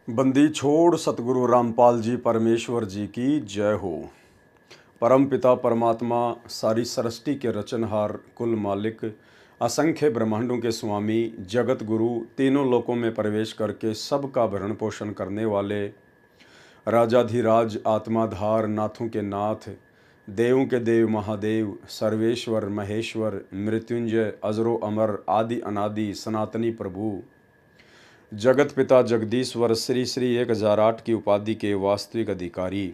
बंदी छोड़ सतगुरु रामपाल जी परमेश्वर जी की जय हो। परम पिता परमात्मा सारी सृष्टि के रचनहार कुल मालिक असंख्य ब्रह्मांडों के स्वामी जगत गुरु तीनों लोकों में प्रवेश करके सबका भरण पोषण करने वाले राजाधिराज आत्माधार नाथों के नाथ देवों के देव महादेव सर्वेश्वर महेश्वर मृत्युंजय अजरो अमर आदि अनादि सनातनी प्रभु जगत पिता जगदीश्वर श्री श्री 1008 की उपाधि के वास्तविक अधिकारी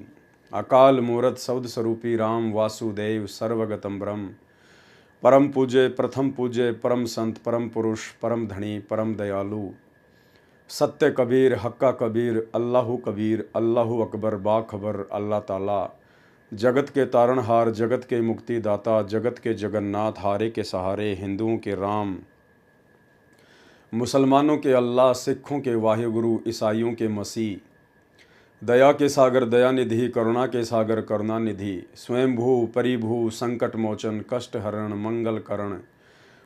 अकाल मूर्त शब्द स्वरूपी राम वासुदेव सर्वगतम ब्रह्म परम पूज्य प्रथम पूज्य परम संत परम पुरुष परम धनी परम दयालु सत्य कबीर हक्का कबीर अल्लाहु कबीर अल्लाहु अकबर बाखबर अल्लाह ताला जगत के तारणहार जगत के मुक्तिदाता जगत के जगन्नाथ हारे के सहारे हिंदुओं के राम मुसलमानों के अल्लाह सिखों के वाहिगुरु ईसाइयों के मसीह दया के सागर दयानिधि करुणा के सागर करुणानिधि स्वयंभू परिभू संकट मोचन कष्ट हरण मंगल करण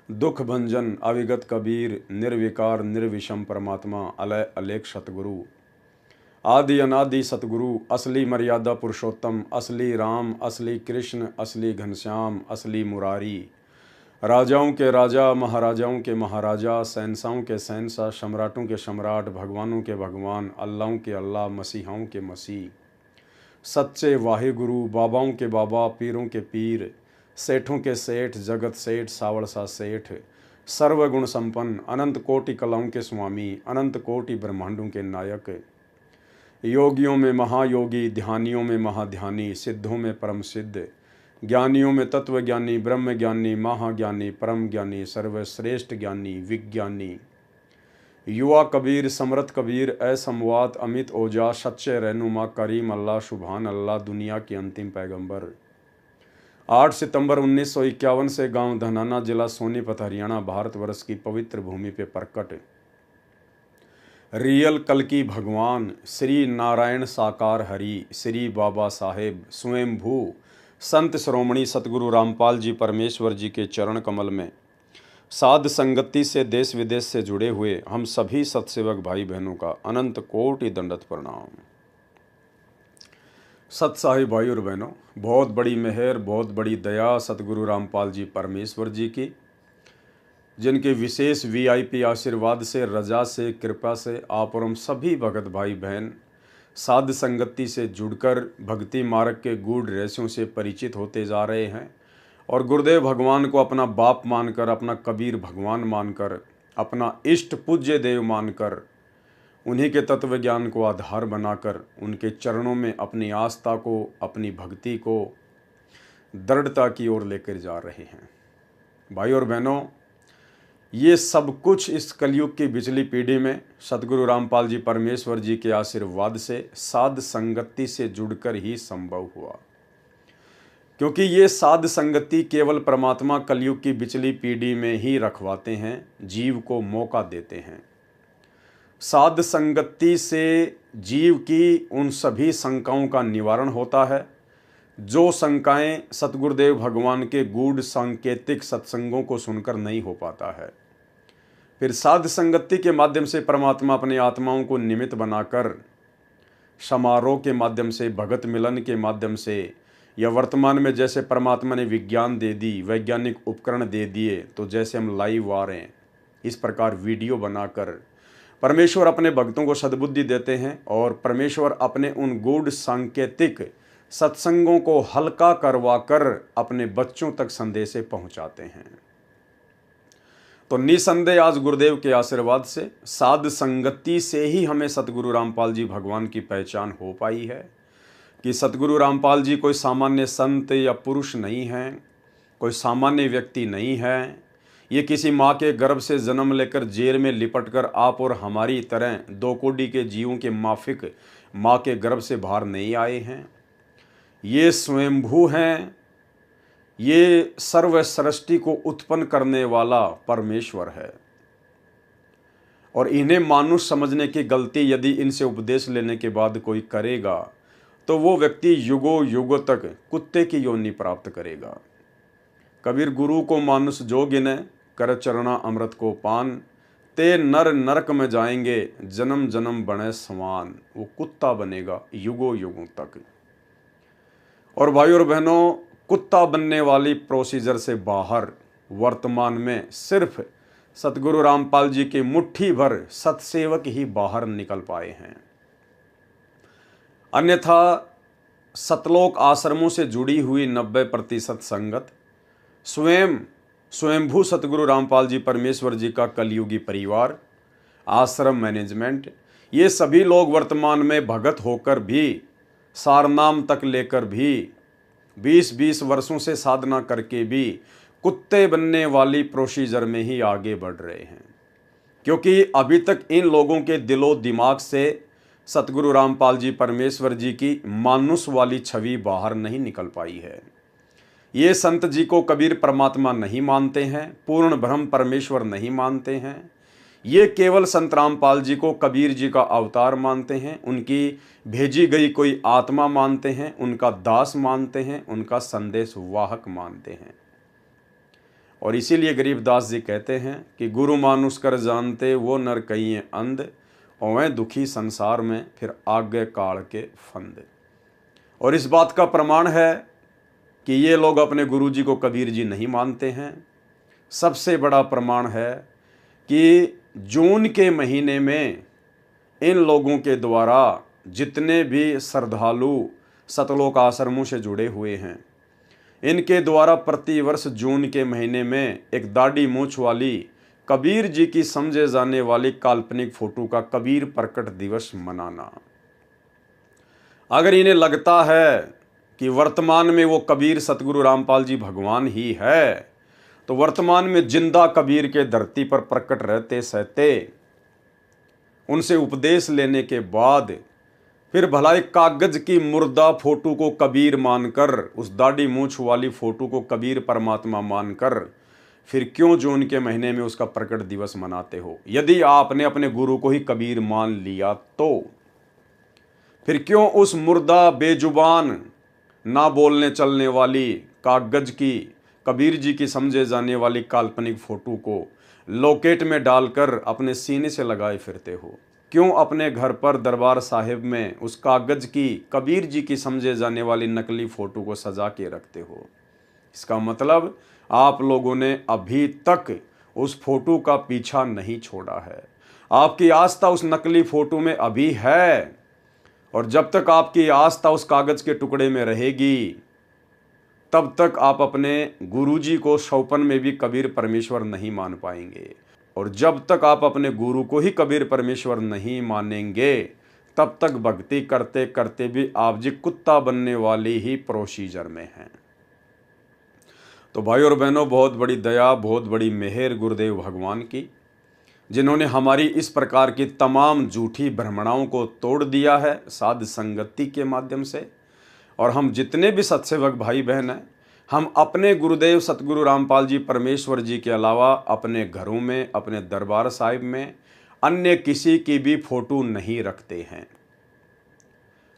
दुख भंजन अविगत कबीर निर्विकार निर्विषम परमात्मा अलय अलेख सतगुरु आदि अनादि सतगुरु असली मर्यादा पुरुषोत्तम असली राम असली कृष्ण असली घनश्याम असली मुरारी राजाओं के राजा महाराजाओं के महाराजा शहंशाहों के शहंशाह सम्राटों के सम्राट भगवानों के भगवान अल्लाहों के अल्लाह मसीहाओं के मसीह सच्चे वाहिगुरु बाबाओं के बाबा पीरों के पीर सेठों के सेठ जगत सेठ सावड़सा सेठ सर्वगुण संपन्न अनंत कोटि कलाओं के स्वामी अनंत कोटि ब्रह्मांडों के नायक योगियों में महायोगी ध्यानियों में महाध्यानी सिद्धों में परम सिद्ध ज्ञानियों में तत्व ज्ञानी ब्रह्म ज्ञानी महाज्ञानी परम ज्ञानी सर्वश्रेष्ठ ज्ञानी विज्ञानी युवा कबीर समरथ कबीर असमवात अमित ओजा सच्चे रहनुमा करीम अल्लाह सुभान अल्लाह दुनिया के अंतिम पैगंबर 8 सितंबर 1951 से गांव धनाना जिला सोनीपत हरियाणा भारतवर्ष की पवित्र भूमि पे प्रकट रियल कल्कि भगवान श्री नारायण साकार हरि श्री बाबा साहेब स्वयंभू संत श्रोमणी सतगुरु रामपाल जी परमेश्वर जी के चरण कमल में साध संगति से देश विदेश से जुड़े हुए हम सभी सत्सेवक भाई बहनों का अनंत कोटि दंडवत प्रणाम। सत्साही भाई और बहनों, बहुत बड़ी मेहर बहुत बड़ी दया सतगुरु रामपाल जी परमेश्वर जी की, जिनके विशेष वीआईपी आशीर्वाद से रजा से कृपा से आप और हम सभी भगत भाई बहन साध संगति से जुड़कर भक्ति मार्ग के गूढ़ रहस्यों से परिचित होते जा रहे हैं और गुरुदेव भगवान को अपना बाप मानकर अपना कबीर भगवान मानकर अपना इष्ट पूज्य देव मानकर उन्हीं के तत्व ज्ञान को आधार बनाकर उनके चरणों में अपनी आस्था को अपनी भक्ति को दृढ़ता की ओर लेकर जा रहे हैं। भाई और बहनों, ये सब कुछ इस कलयुग की बिचली पीढ़ी में सतगुरु रामपाल जी परमेश्वर जी के आशीर्वाद से साध संगति से जुड़कर ही संभव हुआ, क्योंकि ये साध संगति केवल परमात्मा कलयुग की बिचली पीढ़ी में ही रखवाते हैं, जीव को मौका देते हैं। साध संगति से जीव की उन सभी शंकाओं का निवारण होता है जो शंकाएं सतगुरुदेव भगवान के गूढ़ सांकेतिक सत्संगों को सुनकर नहीं हो पाता है। फिर साध संगति के माध्यम से परमात्मा अपने आत्माओं को निमित्त बनाकर समारोह के माध्यम से भगत मिलन के माध्यम से या वर्तमान में जैसे परमात्मा ने विज्ञान दे दी वैज्ञानिक उपकरण दे दिए, तो जैसे हम लाइव आ रहे हैं इस प्रकार वीडियो बनाकर परमेश्वर अपने भक्तों को सद्बुद्धि देते हैं और परमेश्वर अपने उन गूढ़ सांकेतिक सत्संगों को हल्का करवाकर अपने बच्चों तक संदेशे पहुंचाते हैं। तो निसंदेह आज गुरुदेव के आशीर्वाद से साध संगति से ही हमें सतगुरु रामपाल जी भगवान की पहचान हो पाई है कि सतगुरु रामपाल जी कोई सामान्य संत या पुरुष नहीं हैं, कोई सामान्य व्यक्ति नहीं है। ये किसी माँ के गर्भ से जन्म लेकर जेल में लिपटकर आप और हमारी तरह दो कोटि के जीवों के माफिक माँ के गर्भ से बाहर नहीं आए हैं। ये स्वयंभू हैं, ये सर्व सृष्टि को उत्पन्न करने वाला परमेश्वर है। और इन्हें मानुष समझने की गलती यदि इनसे उपदेश लेने के बाद कोई करेगा तो वो व्यक्ति युगों युगों तक कुत्ते की योनि प्राप्त करेगा। कबीर गुरु को मानुष जो गिने कर चरणा अमृत को पान, ते नर नरक में जाएंगे, जन्म जन्म बने समान। वो कुत्ता बनेगा युगों युगों तक। और भाई और बहनों, कुत्ता बनने वाली प्रोसीजर से बाहर वर्तमान में सिर्फ सतगुरु रामपाल जी की मुट्ठी भर सतसेवक ही बाहर निकल पाए हैं। अन्यथा सतलोक आश्रमों से जुड़ी हुई 90% संगत, स्वयंभू सतगुरु रामपाल जी परमेश्वर जी का कलयुगी परिवार, आश्रम मैनेजमेंट, ये सभी लोग वर्तमान में भगत होकर भी, सारनाम तक लेकर भी, 20-20 वर्षों से साधना करके भी कुत्ते बनने वाली प्रोसीजर में ही आगे बढ़ रहे हैं। क्योंकि अभी तक इन लोगों के दिलो दिमाग से सतगुरु रामपाल जी परमेश्वर जी की मानुष वाली छवि बाहर नहीं निकल पाई है। ये संत जी को कबीर परमात्मा नहीं मानते हैं, पूर्ण ब्रह्म परमेश्वर नहीं मानते हैं। ये केवल संत रामपाल जी को कबीर जी का अवतार मानते हैं, उनकी भेजी गई कोई आत्मा मानते हैं, उनका दास मानते हैं, उनका संदेश वाहक मानते हैं। और इसीलिए गरीबदास जी कहते हैं कि गुरु मानुष कर जानते वो नर कहिए अंध, और दुखी संसार में फिर आगे काल के फंद। और इस बात का प्रमाण है कि ये लोग अपने गुरु जी को कबीर जी नहीं मानते हैं। सबसे बड़ा प्रमाण है कि जून के महीने में इन लोगों के द्वारा जितने भी श्रद्धालु सतलोक आश्रमों से जुड़े हुए हैं, इनके द्वारा प्रतिवर्ष जून के महीने में एक दाढ़ी मूंछ वाली कबीर जी की समझे जाने वाली काल्पनिक फोटो का कबीर प्रकट दिवस मनाना। अगर इन्हें लगता है कि वर्तमान में वो कबीर सतगुरु रामपाल जी भगवान ही है, तो वर्तमान में जिंदा कबीर के धरती पर प्रकट रहते सहते उनसे उपदेश लेने के बाद फिर भलाई कागज की मुर्दा फोटो को कबीर मानकर, उस दाढ़ी मूंछ वाली फोटो को कबीर परमात्मा मानकर, फिर क्यों जून के महीने में उसका प्रकट दिवस मनाते हो? यदि आपने अपने गुरु को ही कबीर मान लिया तो फिर क्यों उस मुर्दा बेजुबान ना बोलने चलने वाली कागज की कबीर जी की समझे जाने वाली काल्पनिक फोटो को लॉकेट में डालकर अपने सीने से लगाए फिरते हो? क्यों अपने घर पर दरबार साहिब में उस कागज की कबीर जी की समझे जाने वाली नकली फोटो को सजा के रखते हो? इसका मतलब आप लोगों ने अभी तक उस फोटो का पीछा नहीं छोड़ा है। आपकी आस्था उस नकली फोटो में अभी है, और जब तक आपकी आस्था उस कागज के टुकड़े में रहेगी, तब तक आप अपने गुरुजी को सौपन में भी कबीर परमेश्वर नहीं मान पाएंगे। और जब तक आप अपने गुरु को ही कबीर परमेश्वर नहीं मानेंगे, तब तक भक्ति करते करते भी आप जी कुत्ता बनने वाली ही प्रोसीजर में हैं। तो भाई और बहनों, बहुत बड़ी दया, बहुत बड़ी मेहर गुरुदेव भगवान की, जिन्होंने हमारी इस प्रकार की तमाम झूठी भ्रमणाओं को तोड़ दिया है साध संगति के माध्यम से। और हम जितने भी सत्सेवक भाई बहन हैं, हम अपने गुरुदेव सतगुरु रामपाल जी परमेश्वर जी के अलावा अपने घरों में, अपने दरबार साहिब में अन्य किसी की भी फोटो नहीं रखते हैं।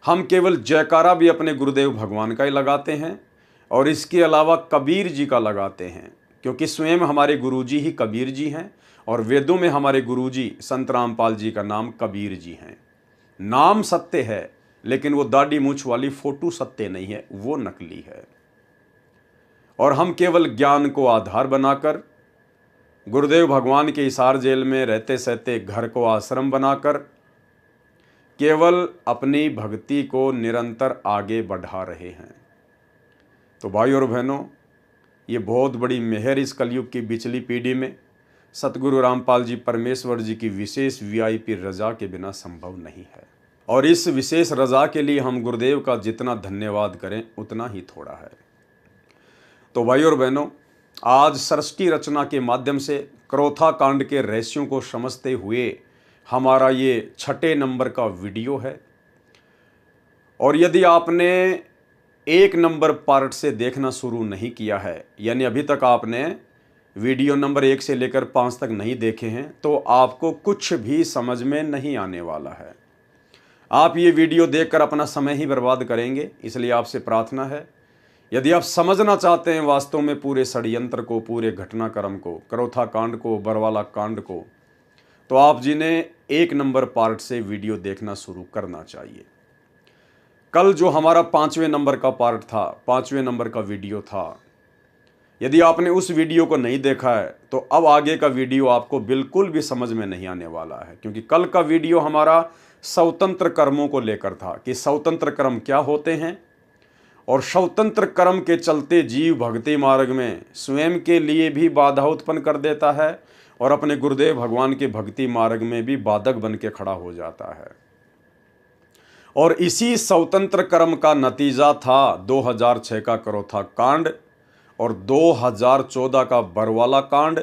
हम केवल जयकारा भी अपने गुरुदेव भगवान का ही लगाते हैं, और इसके अलावा कबीर जी का लगाते हैं, क्योंकि स्वयं हमारे गुरुजी ही कबीर जी हैं, और वेदों में हमारे गुरुजी संत रामपाल जी का नाम कबीर जी हैं। नाम सत्य है, लेकिन वो दाढ़ी मूंछ वाली फोटो सत्य नहीं है, वो नकली है। और हम केवल ज्ञान को आधार बनाकर, गुरुदेव भगवान के हिसार जेल में रहते सहते घर को आश्रम बनाकर केवल अपनी भक्ति को निरंतर आगे बढ़ा रहे हैं। तो भाई और बहनों, ये बहुत बड़ी मेहर इस कलयुग की बिचली पीढ़ी में सतगुरु रामपाल जी परमेश्वर जी की विशेष वीआईपी रजा के बिना संभव नहीं है। और इस विशेष रजा के लिए हम गुरुदेव का जितना धन्यवाद करें उतना ही थोड़ा है। तो भाई और बहनों, आज सृष्टि रचना के माध्यम से क्रोथा कांड के रहस्यों को समझते हुए हमारा ये 6 नंबर का वीडियो है। और यदि आपने 1 नंबर पार्ट से देखना शुरू नहीं किया है, यानी अभी तक आपने वीडियो नंबर 1 से लेकर 5 तक नहीं देखे हैं, तो आपको कुछ भी समझ में नहीं आने वाला है। आप ये वीडियो देखकर अपना समय ही बर्बाद करेंगे। इसलिए आपसे प्रार्थना है, यदि आप समझना चाहते हैं वास्तव में पूरे षड्यंत्र को, पूरे घटनाक्रम को, क्रोथा कांड को, बरवाला कांड को, तो आप जी ने 1 नंबर पार्ट से वीडियो देखना शुरू करना चाहिए। कल जो हमारा 5वें नंबर का पार्ट था, 5वें नंबर का वीडियो था, यदि आपने उस वीडियो को नहीं देखा है तो अब आगे का वीडियो आपको बिल्कुल भी समझ में नहीं आने वाला है, क्योंकि कल का वीडियो हमारा स्वतंत्र कर्मों को लेकर था कि स्वतंत्र कर्म क्या होते हैं और स्वतंत्र कर्म के चलते जीव भक्ति मार्ग में स्वयं के लिए भी बाधा उत्पन्न कर देता है और अपने गुरुदेव भगवान के भक्ति मार्ग में भी बाधक बन के खड़ा हो जाता है। और इसी स्वतंत्र कर्म का नतीजा था 2006 का करोथा कांड और 2014 का बरवाला कांड,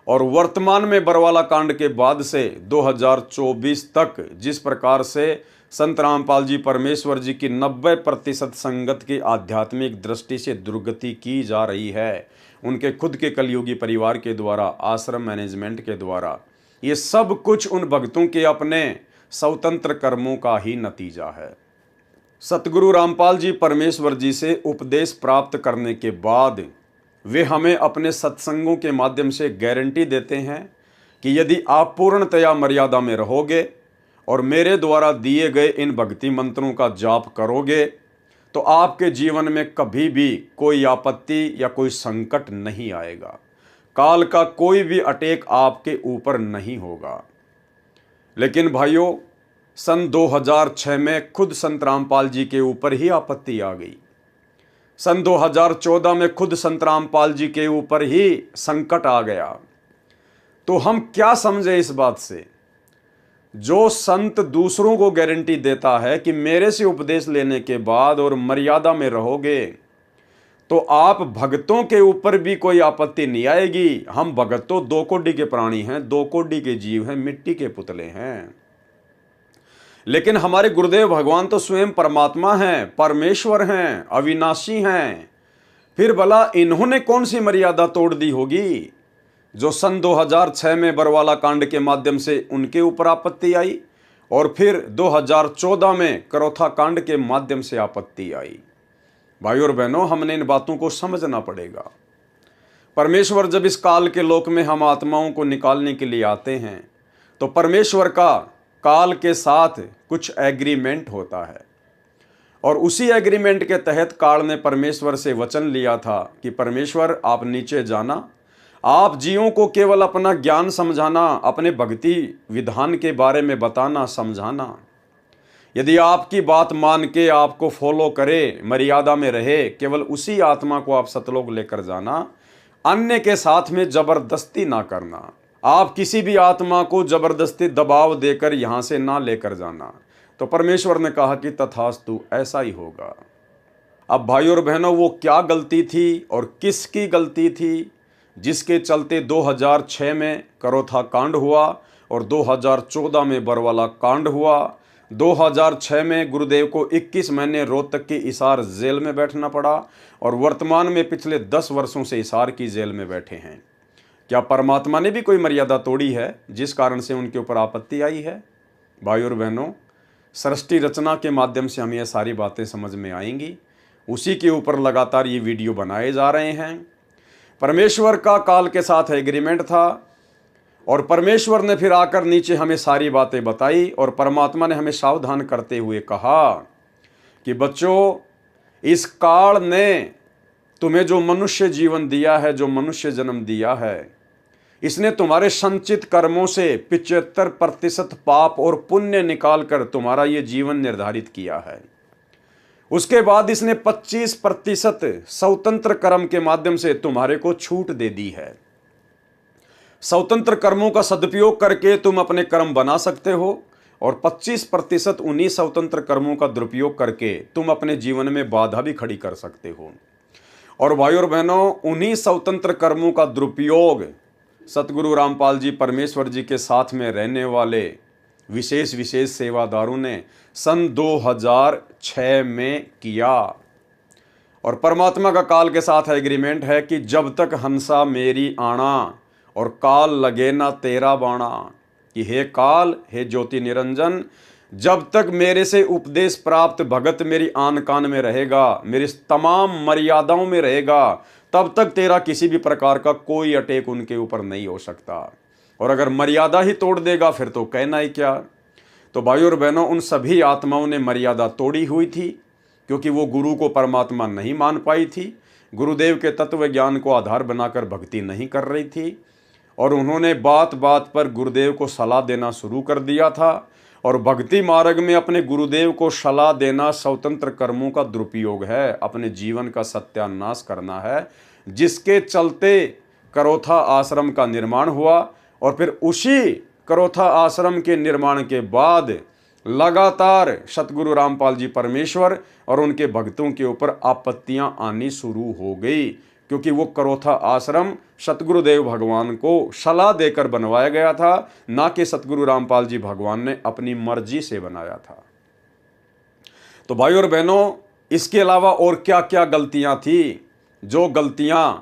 और वर्तमान में बरवाला कांड के बाद से 2024 तक जिस प्रकार से संत रामपाल जी परमेश्वर जी की 90% संगत की आध्यात्मिक दृष्टि से दुर्गति की जा रही है, उनके खुद के कलयुगी परिवार के द्वारा, आश्रम मैनेजमेंट के द्वारा, ये सब कुछ उन भक्तों के अपने स्वतंत्र कर्मों का ही नतीजा है। सतगुरु रामपाल जी परमेश्वर जी से उपदेश प्राप्त करने के बाद वे हमें अपने सत्संगों के माध्यम से गारंटी देते हैं कि यदि आप पूर्णतया मर्यादा में रहोगे और मेरे द्वारा दिए गए इन भक्ति मंत्रों का जाप करोगे तो आपके जीवन में कभी भी कोई आपत्ति या कोई संकट नहीं आएगा, काल का कोई भी अटैक आपके ऊपर नहीं होगा। लेकिन भाइयों, सन 2006 में खुद संत रामपाल जी के ऊपर ही आपत्ति आ गई। सन 2014 में खुद संत रामपाल जी के ऊपर ही संकट आ गया। तो हम क्या समझे इस बात से? जो संत दूसरों को गारंटी देता है कि मेरे से उपदेश लेने के बाद और मर्यादा में रहोगे तो आप भक्तों के ऊपर भी कोई आपत्ति नहीं आएगी। हम भगत तो 2 कोटि के प्राणी हैं, 2 कोटि के जीव हैं, मिट्टी के पुतले हैं। लेकिन हमारे गुरुदेव भगवान तो स्वयं परमात्मा हैं, परमेश्वर हैं, अविनाशी हैं। फिर भला इन्होंने कौन सी मर्यादा तोड़ दी होगी जो सन 2006 में बरवाला कांड के माध्यम से उनके ऊपर आपत्ति आई और फिर 2014 में करोथा कांड के माध्यम से आपत्ति आई। भाई और बहनों, हमने इन बातों को समझना पड़ेगा। परमेश्वर जब इस काल के लोक में हम आत्माओं को निकालने के लिए आते हैं तो परमेश्वर का काल के साथ कुछ एग्रीमेंट होता है, और उसी एग्रीमेंट के तहत काल ने परमेश्वर से वचन लिया था कि परमेश्वर आप नीचे जाना, आप जीवों को केवल अपना ज्ञान समझाना, अपने भक्ति विधान के बारे में बताना, समझाना। यदि आपकी बात मान के आपको फॉलो करे, मर्यादा में रहे, केवल उसी आत्मा को आप सतलोक लेकर जाना, अन्य के साथ में जबरदस्ती ना करना। आप किसी भी आत्मा को जबरदस्ती दबाव देकर यहां से ना लेकर जाना। तो परमेश्वर ने कहा कि तथास्तु, ऐसा ही होगा। अब भाई और बहनों, वो क्या गलती थी और किसकी गलती थी जिसके चलते 2006 में करोथा कांड हुआ और 2014 में बरवाला कांड हुआ। 2006 में गुरुदेव को 21 महीने रोहतक की हिसार जेल में बैठना पड़ा और वर्तमान में पिछले 10 वर्षों से हिसार की जेल में बैठे हैं। क्या परमात्मा ने भी कोई मर्यादा तोड़ी है जिस कारण से उनके ऊपर आपत्ति आई है? भाई और बहनों, सृष्टि रचना के माध्यम से हमें ये सारी बातें समझ में आएंगी। उसी के ऊपर लगातार ये वीडियो बनाए जा रहे हैं। परमेश्वर का काल के साथ एग्रीमेंट था और परमेश्वर ने फिर आकर नीचे हमें सारी बातें बताई और परमात्मा ने हमें सावधान करते हुए कहा कि बच्चों, इस काल ने तुम्हें जो मनुष्य जीवन दिया है, जो मनुष्य जन्म दिया है, इसने तुम्हारे संचित कर्मों से 75% पाप और पुण्य निकालकर तुम्हारा ये जीवन निर्धारित किया है। उसके बाद इसने 25% स्वतंत्र कर्म के माध्यम से तुम्हारे को छूट दे दी है। स्वतंत्र कर्मों का सदुपयोग करके तुम अपने कर्म बना सकते हो और 25% उन्हीं स्वतंत्र कर्मों का दुरुपयोग करके तुम अपने जीवन में बाधा भी खड़ी कर सकते हो। और भाई और बहनों, उन्हीं स्वतंत्र कर्मों का दुरुपयोग सतगुरु रामपाल जी परमेश्वर जी के साथ में रहने वाले विशेष सेवादारों ने सन 2006 में किया। और परमात्मा का काल के साथ एग्रीमेंट है कि जब तक हंसा मेरी आना और काल लगे ना तेरा बाणा, कि हे काल, हे ज्योति निरंजन, जब तक मेरे से उपदेश प्राप्त भगत मेरी आन कान में रहेगा, मेरी तमाम मर्यादाओं में रहेगा, तब तक तेरा किसी भी प्रकार का कोई अटैक उनके ऊपर नहीं हो सकता। और अगर मर्यादा ही तोड़ देगा फिर तो कहना ही क्या। तो भाइयों और बहनों, उन सभी आत्माओं ने मर्यादा तोड़ी हुई थी, क्योंकि वो गुरु को परमात्मा नहीं मान पाई थी, गुरुदेव के तत्व ज्ञान को आधार बनाकर भक्ति नहीं कर रही थी, और उन्होंने बात बात पर गुरुदेव को सलाह देना शुरू कर दिया था। और भक्ति मार्ग में अपने गुरुदेव को सलाह देना स्वतंत्र कर्मों का दुरुपयोग है, अपने जीवन का सत्यानाश करना है, जिसके चलते करोथा आश्रम का निर्माण हुआ। और फिर उसी करोथा आश्रम के निर्माण के बाद लगातार सतगुरु रामपाल जी परमेश्वर और उनके भक्तों के ऊपर आपत्तियां आनी शुरू हो गई, क्योंकि वो करोथा आश्रम सतगुरुदेव भगवान को सलाह देकर बनवाया गया था, ना कि सतगुरु रामपाल जी भगवान ने अपनी मर्जी से बनाया था। तो भाइयों और बहनों, इसके अलावा और क्या क्या गलतियां थी, जो गलतियां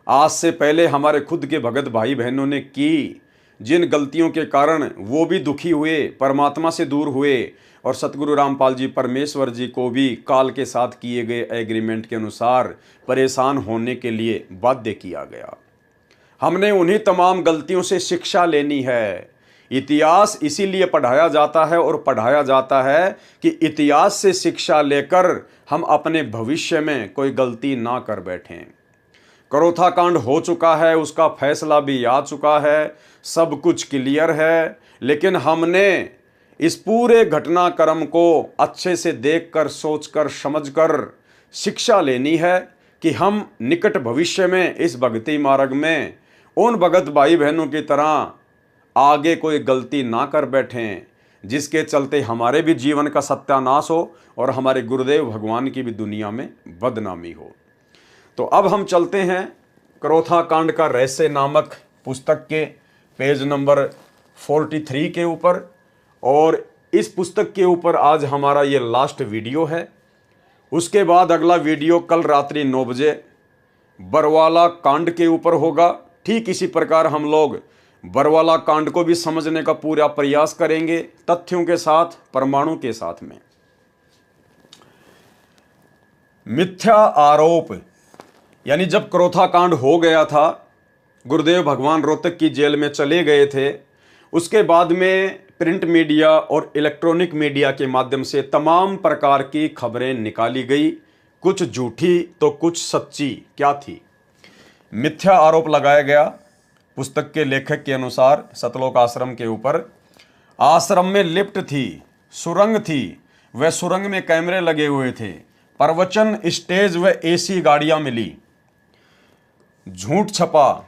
आज से पहले हमारे खुद के भगत भाई बहनों ने की, जिन गलतियों के कारण वो भी दुखी हुए, परमात्मा से दूर हुए, और सतगुरु रामपाल जी परमेश्वर जी को भी काल के साथ किए गए एग्रीमेंट के अनुसार परेशान होने के लिए बाध्य किया गया। हमने उन्हीं तमाम गलतियों से शिक्षा लेनी है। इतिहास इसीलिए पढ़ाया जाता है, और पढ़ाया जाता है कि इतिहास से शिक्षा लेकर हम अपने भविष्य में कोई गलती ना कर बैठें। करोथा कांड हो चुका है, उसका फैसला भी आ चुका है, सब कुछ क्लियर है, लेकिन हमने इस पूरे घटनाक्रम को अच्छे से देखकर, सोचकर, समझकर शिक्षा लेनी है कि हम निकट भविष्य में इस भक्ति मार्ग में उन भगत भाई बहनों की तरह आगे कोई गलती ना कर बैठें, जिसके चलते हमारे भी जीवन का सत्यानाश हो और हमारे गुरुदेव भगवान की भी दुनिया में बदनामी हो। तो अब हम चलते हैं करोथा कांड का रहस्य नामक पुस्तक के पेज नंबर 43 के ऊपर, और इस पुस्तक के ऊपर आज हमारा ये लास्ट वीडियो है। उसके बाद अगला वीडियो कल रात्रि 9 बजे बरवाला कांड के ऊपर होगा। ठीक इसी प्रकार हम लोग बरवाला कांड को भी समझने का पूरा प्रयास करेंगे, तथ्यों के साथ, प्रमाणों के साथ में। मिथ्या आरोप, यानी जब करोथा कांड हो गया था, गुरुदेव भगवान रोहतक की जेल में चले गए थे, उसके बाद में प्रिंट मीडिया और इलेक्ट्रॉनिक मीडिया के माध्यम से तमाम प्रकार की खबरें निकाली गई, कुछ झूठी तो कुछ सच्ची। क्या थी? मिथ्या आरोप लगाया गया पुस्तक के लेखक के अनुसार सतलोक आश्रम के ऊपर। आश्रम में लिफ्ट थी, सुरंग थी, वह सुरंग में कैमरे लगे हुए थे, प्रवचन स्टेज व एसी गाड़ियां मिली। झूठ छपा,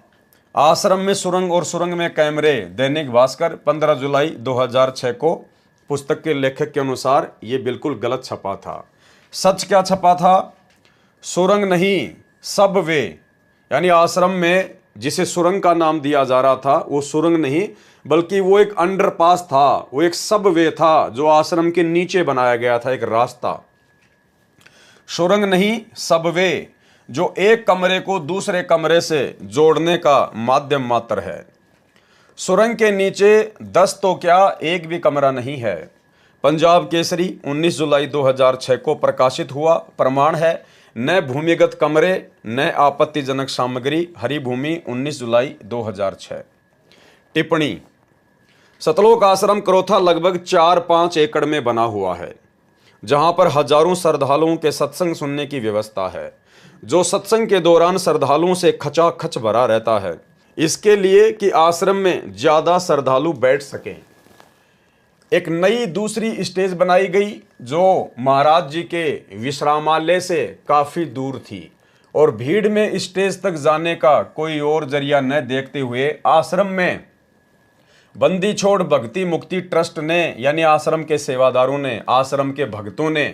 आश्रम में सुरंग और सुरंग में कैमरे। दैनिक भास्कर 15 जुलाई 2006 को पुस्तक के लेखक के अनुसार ये बिल्कुल गलत छपा था। सच क्या छपा था? सुरंग नहीं, सबवे, यानी आश्रम में जिसे सुरंग का नाम दिया जा रहा था, वो सुरंग नहीं बल्कि वो एक अंडरपास था, वो एक सबवे था जो आश्रम के नीचे बनाया गया था, एक रास्ता। सुरंग नहीं, सबवे, जो एक कमरे को दूसरे कमरे से जोड़ने का माध्यम मात्र है। सुरंग के नीचे 10 तो क्या, एक भी कमरा नहीं है। पंजाब केसरी 19 जुलाई 2006 को प्रकाशित हुआ। प्रमाण है, न भूमिगत कमरे न आपत्तिजनक सामग्री, हरी भूमि 19 जुलाई 2006। टिप्पणी, सतलोक आश्रम करोथा लगभग 4-5 एकड़ में बना हुआ है, जहां पर हजारों श्रद्धालुओं के सत्संग सुनने की व्यवस्था है, जो सत्संग के दौरान श्रद्धालुओं से खचाखच भरा रहता है, इसके लिए कि आश्रम में ज्यादा श्रद्धालु बैठ सकें। एक नई दूसरी स्टेज बनाई गई जो महाराज जी के विश्रामालय से काफी दूर थी, और भीड़ में स्टेज तक जाने का कोई और जरिया न देखते हुए आश्रम में बंदी छोड़ भक्ति मुक्ति ट्रस्ट ने, यानी आश्रम के सेवादारों ने, आश्रम के भक्तों ने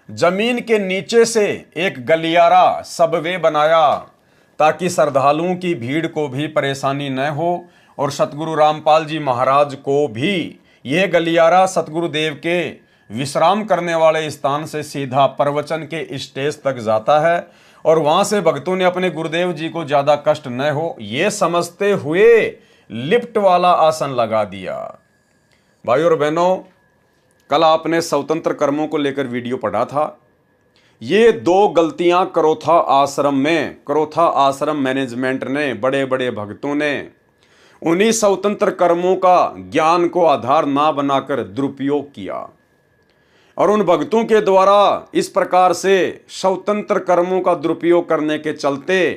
जमीन के नीचे से एक गलियारा सबवे बनाया, ताकि श्रद्धालुओं की भीड़ को भी परेशानी न हो, और सतगुरु रामपाल जी महाराज को भी यह गलियारा सतगुरुदेव के विश्राम करने वाले स्थान से सीधा प्रवचन के स्टेज तक जाता है, और वहां से भक्तों ने अपने गुरुदेव जी को ज्यादा कष्ट न हो ये समझते हुए लिफ्ट वाला आसन लगा दिया। भाइयों और बहनों, कल आपने स्वतंत्र कर्मों को लेकर वीडियो पढ़ा था। ये 2 गलतियां करोथा आश्रम मैनेजमेंट ने, बड़े बड़े भक्तों ने उन्हीं स्वतंत्र कर्मों का ज्ञान को आधार ना बनाकर दुरुपयोग किया और उन भक्तों के द्वारा इस प्रकार से स्वतंत्र कर्मों का दुरुपयोग करने के चलते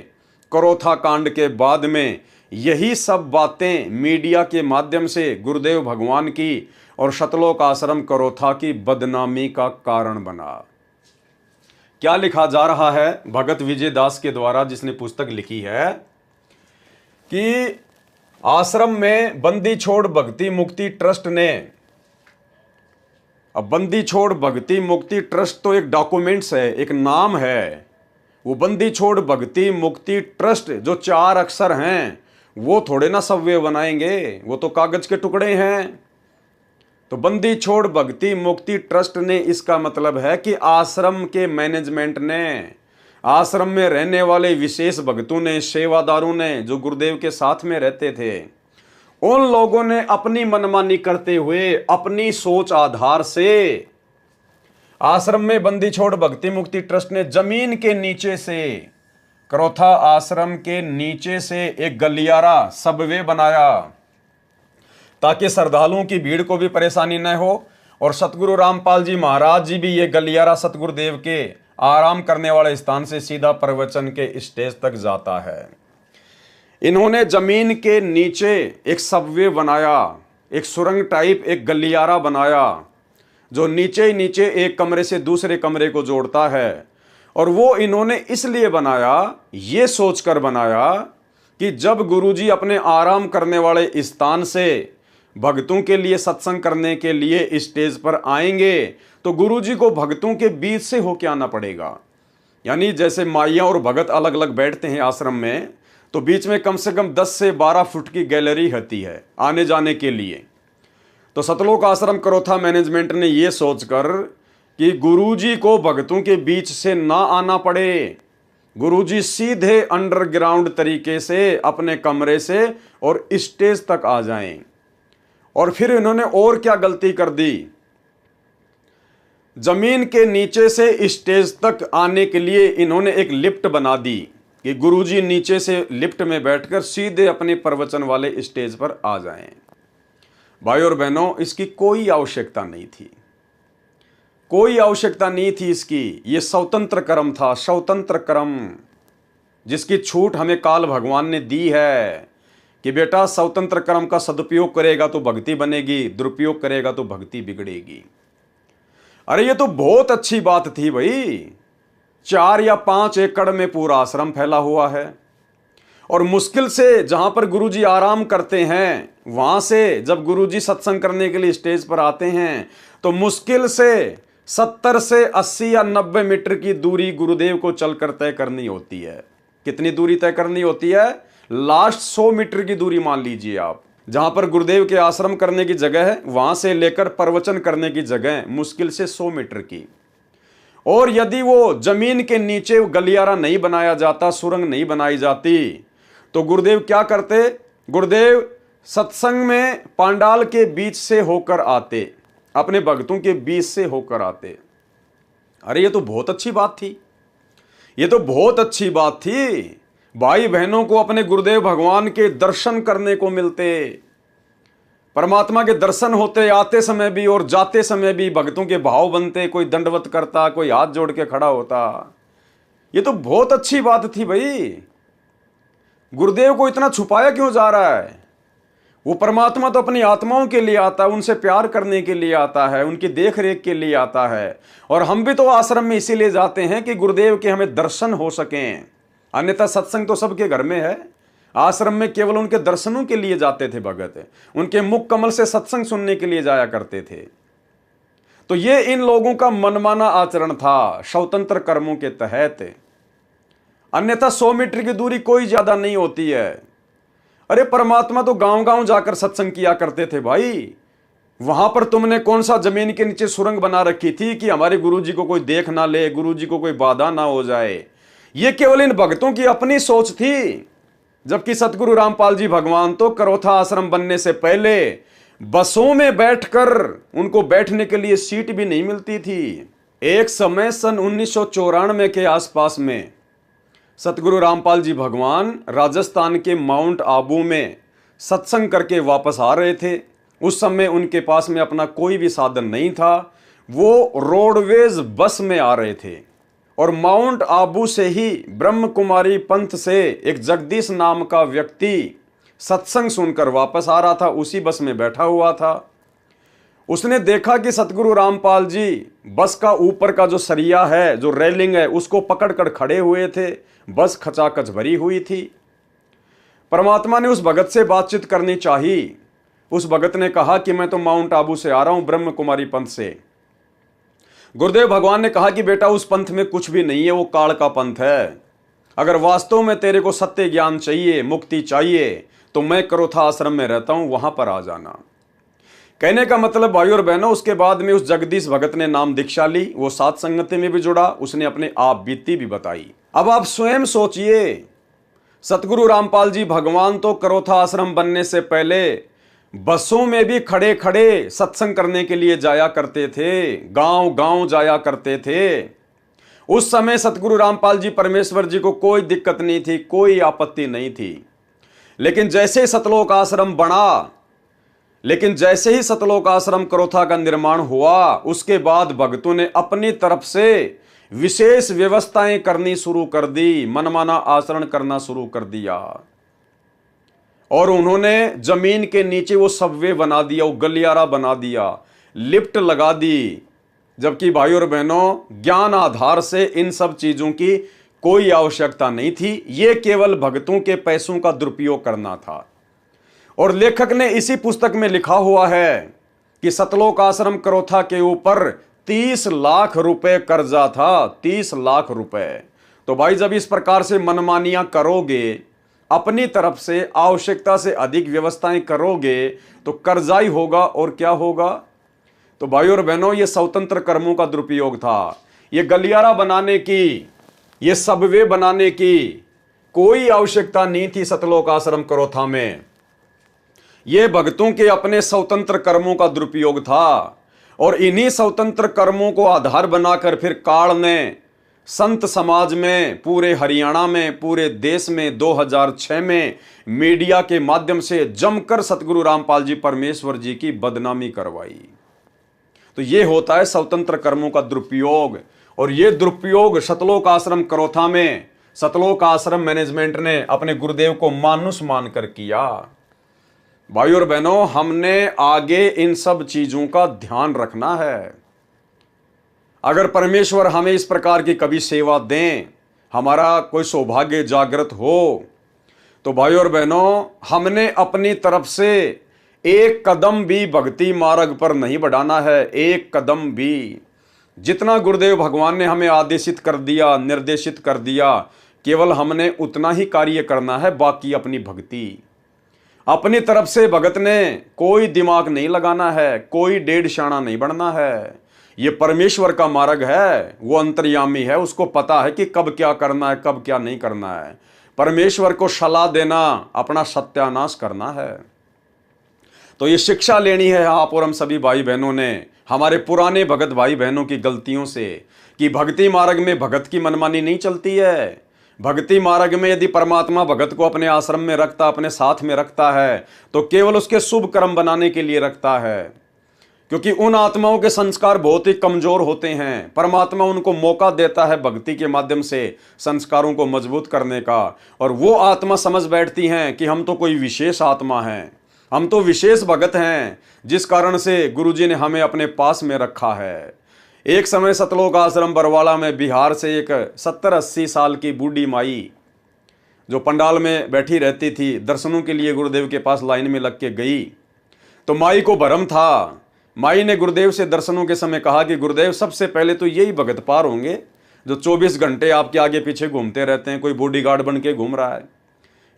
करोथा कांड के बाद में यही सब बातें मीडिया के माध्यम से गुरुदेव भगवान की और सतलोक आश्रम करोथा की बदनामी का कारण बना। क्या लिखा जा रहा है भगत विजय दास के द्वारा, जिसने पुस्तक लिखी है कि आश्रम में बंदी छोड़ भक्ति मुक्ति ट्रस्ट ने, अब बंदी छोड़ भक्ति मुक्ति ट्रस्ट तो एक डॉक्यूमेंट्स है, एक नाम है। वो बंदी छोड़ भक्ति मुक्ति ट्रस्ट जो 4 अक्षर हैं वो थोड़े ना सव्य बनाएंगे, वो तो कागज के टुकड़े हैं। तो बंदी छोड़ भक्ति मुक्ति ट्रस्ट ने, इसका मतलब है कि आश्रम के मैनेजमेंट ने, आश्रम में रहने वाले विशेष भक्तों ने, सेवादारों ने, जो गुरुदेव के साथ में रहते थे, उन लोगों ने अपनी मनमानी करते हुए अपनी सोच आधार से आश्रम में बंदी छोड़ भक्ति मुक्ति ट्रस्ट ने जमीन के नीचे से, करोथा आश्रम के नीचे से एक गलियारा सबवे बनाया ताकि श्रद्धालुओं की भीड़ को भी परेशानी न हो। और सतगुरु रामपाल जी महाराज जी भी ये गलियारा सतगुरुदेव के आराम करने वाले स्थान से सीधा प्रवचन के स्टेज तक जाता है। इन्होंने जमीन के नीचे एक सबवे बनाया, एक सुरंग टाइप एक गलियारा बनाया जो नीचे ही नीचे एक कमरे से दूसरे कमरे को जोड़ता है। और वो इन्होंने इसलिए बनाया, ये सोचकर बनाया कि जब गुरुजी अपने आराम करने वाले स्थान से भक्तों के लिए सत्संग करने के लिए स्टेज पर आएंगे तो गुरुजी को भक्तों के बीच से होके आना पड़ेगा। यानी जैसे माइयां और भगत अलग अलग बैठते हैं आश्रम में, तो बीच में कम से कम 10 से 12 फुट की गैलरी होती है आने जाने के लिए। तो सतलोक आश्रम करोथा मैनेजमेंट ने यह सोचकर कि गुरुजी को भक्तों के बीच से ना आना पड़े, गुरुजी सीधे अंडरग्राउंड तरीके से अपने कमरे से और स्टेज तक आ जाएं। और फिर इन्होंने और क्या गलती कर दी, जमीन के नीचे से स्टेज तक आने के लिए इन्होंने एक लिफ्ट बना दी कि गुरुजी नीचे से लिफ्ट में बैठकर सीधे अपने प्रवचन वाले स्टेज पर आ जाएं। भाई और बहनों, इसकी कोई आवश्यकता नहीं थी, कोई आवश्यकता नहीं थी इसकी। ये स्वतंत्र कर्म था, स्वतंत्र कर्म, जिसकी छूट हमें काल भगवान ने दी है कि बेटा स्वतंत्र कर्म का सदुपयोग करेगा तो भक्ति बनेगी, दुरुपयोग करेगा तो भक्ति बिगड़ेगी। अरे ये तो बहुत अच्छी बात थी भाई, 4 या 5 एकड़ में पूरा आश्रम फैला हुआ है और मुश्किल से जहां पर गुरुजी आराम करते हैं वहां से जब गुरुजी सत्संग करने के लिए स्टेज पर आते हैं तो मुश्किल से 70 से 80 या 90 मीटर की दूरी गुरुदेव को चलकर तय करनी होती है। कितनी दूरी तय करनी होती है? लास्ट 100 मीटर की दूरी मान लीजिए आप, जहां पर गुरुदेव के आश्रम करने की जगह है वहां से लेकर प्रवचन करने की जगह मुश्किल से 100 मीटर की। और यदि वो जमीन के नीचे गलियारा नहीं बनाया जाता, सुरंग नहीं बनाई जाती, तो गुरुदेव क्या करते? गुरुदेव सत्संग में पांडाल के बीच से होकर आते, अपने भक्तों के बीच से होकर आते। अरे ये तो बहुत अच्छी बात थी, ये तो बहुत अच्छी बात थी। भाई बहनों को अपने गुरुदेव भगवान के दर्शन करने को मिलते, परमात्मा के दर्शन होते, आते समय भी और जाते समय भी भक्तों के भाव बनते, कोई दंडवत करता, कोई हाथ जोड़ के खड़ा होता। ये तो बहुत अच्छी बात थी भाई। गुरुदेव को इतना छुपाया क्यों जा रहा है? वो परमात्मा तो अपनी आत्माओं के लिए आता है, उनसे प्यार करने के लिए आता है, उनकी देख रेख के लिए आता है। और हम भी तो आश्रम में इसीलिए जाते हैं कि गुरुदेव के हमें दर्शन हो सकें, अन्यथा सत्संग तो सबके घर में है। आश्रम में केवल उनके दर्शनों के लिए जाते थे भगत, उनके मुख कमल से सत्संग सुनने के लिए जाया करते थे। तो ये इन लोगों का मनमाना आचरण था स्वतंत्र कर्मों के तहत, अन्यथा 100 मीटर की दूरी कोई ज्यादा नहीं होती है। अरे परमात्मा तो गांव गांव जाकर सत्संग किया करते थे भाई, वहां पर तुमने कौन सा जमीन के नीचे सुरंग बना रखी थी कि हमारे गुरुजी को कोई देख ना ले, गुरुजी को कोई बाधा ना हो जाए। ये केवल इन भक्तों की अपनी सोच थी, जबकि सतगुरु रामपाल जी भगवान तो करोथा आश्रम बनने से पहले बसों में बैठकर उनको बैठने के लिए सीट भी नहीं मिलती थी। एक समय सन 1994 के आसपास में सतगुरु रामपाल जी भगवान राजस्थान के माउंट आबू में सत्संग करके वापस आ रहे थे। उस समय उनके पास में अपना कोई भी साधन नहीं था, वो रोडवेज बस में आ रहे थे और माउंट आबू से ही ब्रह्म कुमारी पंथ से एक जगदीश नाम का व्यक्ति सत्संग सुनकर वापस आ रहा था, उसी बस में बैठा हुआ था। उसने देखा कि सतगुरु रामपाल जी बस का ऊपर का जो सरिया है, जो रेलिंग है, उसको पकड़कर खड़े हुए थे। बस खचाखच भरी हुई थी। परमात्मा ने उस भगत से बातचीत करनी चाहिए। उस भगत ने कहा कि मैं तो माउंट आबू से आ रहा हूं, ब्रह्म कुमारी पंथ से। गुरुदेव भगवान ने कहा कि बेटा उस पंथ में कुछ भी नहीं है, वो काल का पंथ है। अगर वास्तव में तेरे को सत्य ज्ञान चाहिए, मुक्ति चाहिए, तो मैं करोथा आश्रम में रहता हूं, वहां पर आ जाना। कहने का मतलब भाई और बहनों, उसके बाद में उस जगदीश भगत ने नाम दीक्षा ली, वो सात संगति में भी जुड़ा, उसने अपने आप बीती भी बताई। अब आप स्वयं सोचिए, सतगुरु रामपाल जी भगवान तो करोथा आश्रम बनने से पहले बसों में भी खड़े खड़े सत्संग करने के लिए जाया करते थे, गांव गांव जाया करते थे। उस समय सतगुरु रामपाल जी परमेश्वर जी को कोई दिक्कत नहीं थी, कोई आपत्ति नहीं थी। लेकिन जैसे ही सतलोक आश्रम बना, लेकिन जैसे ही सतलोक आश्रम करोथा का निर्माण हुआ, उसके बाद भक्तों ने अपनी तरफ से विशेष व्यवस्थाएं करनी शुरू कर दी, मनमाना आचरण करना शुरू कर दिया। और उन्होंने जमीन के नीचे वो सबवे बना दिया, वो गलियारा बना दिया, लिफ्ट लगा दी। जबकि भाई और बहनों, ज्ञान आधार से इन सब चीजों की कोई आवश्यकता नहीं थी। ये केवल भक्तों के पैसों का दुरुपयोग करना था। और लेखक ने इसी पुस्तक में लिखा हुआ है कि सतलोक आश्रम करोथा के ऊपर 30 लाख रुपए कर्जा था, 30 लाख रुपए। तो भाई जब इस प्रकार से मनमानियां करोगे, अपनी तरफ से आवश्यकता से अधिक व्यवस्थाएं करोगे, तो कर्जाई होगा और क्या होगा। तो भाई और बहनों, ये स्वतंत्र कर्मों का दुरुपयोग था। ये गलियारा बनाने की, ये सबवे बनाने की कोई आवश्यकता नहीं थी सतलोक आश्रम करोथा में। ये भक्तों के अपने स्वतंत्र कर्मों का दुरुपयोग था। और इन्हीं स्वतंत्र कर्मों को आधार बनाकर फिर काल ने संत समाज में, पूरे हरियाणा में, पूरे देश में 2006 में मीडिया के माध्यम से जमकर सतगुरु रामपाल जी परमेश्वर जी की बदनामी करवाई। तो ये होता है स्वतंत्र कर्मों का दुरुपयोग। और ये दुरुपयोग सतलोक आश्रम करोथा में सतलोक आश्रम मैनेजमेंट ने अपने गुरुदेव को मानुष मानकर किया। भाई और बहनों, हमने आगे इन सब चीजों का ध्यान रखना है। अगर परमेश्वर हमें इस प्रकार की कभी सेवा दें, हमारा कोई सौभाग्य जागृत हो, तो भाई और बहनों, हमने अपनी तरफ से एक कदम भी भक्ति मार्ग पर नहीं बढ़ाना है, एक कदम भी। जितना गुरुदेव भगवान ने हमें आदेशित कर दिया, निर्देशित कर दिया, केवल हमने उतना ही कार्य करना है, बाकी अपनी भक्ति। अपनी तरफ से भगत ने कोई दिमाग नहीं लगाना है, कोई डेढ़ शाना नहीं बढ़ना है। ये परमेश्वर का मार्ग है, वो अंतर्यामी है, उसको पता है कि कब क्या करना है, कब क्या नहीं करना है। परमेश्वर को सलाह देना, अपना सत्यानाश करना है। तो ये शिक्षा लेनी है आप और हम सभी भाई बहनों ने, हमारे पुराने भगत भाई बहनों की गलतियों से, कि भक्ति मार्ग में भगत की मनमानी नहीं चलती है। भक्ति मार्ग में यदि परमात्मा भगत को अपने आश्रम में रखता, अपने साथ में रखता है, तो केवल उसके शुभ कर्म बनाने के लिए रखता है। क्योंकि उन आत्माओं के संस्कार बहुत ही कमजोर होते हैं। परमात्मा उनको मौका देता है भक्ति के माध्यम से संस्कारों को मजबूत करने का, और वो आत्मा समझ बैठती हैं कि हम तो कोई विशेष आत्मा हैं, हम तो विशेष भगत हैं, जिस कारण से गुरुजी ने हमें अपने पास में रखा है। एक समय सतलोक आश्रम बरवाला में बिहार से एक 70-80 साल की बूढ़ी माई जो पंडाल में बैठी रहती थी, दर्शनों के लिए गुरुदेव के पास लाइन में लग के गई। तो माई को भरम था। माई ने गुरुदेव से दर्शनों के समय कहा कि गुरुदेव, सबसे पहले तो यही भगत पार होंगे जो 24 घंटे आपके आगे पीछे घूमते रहते हैं, कोई बॉडीगार्ड बन के घूम रहा है।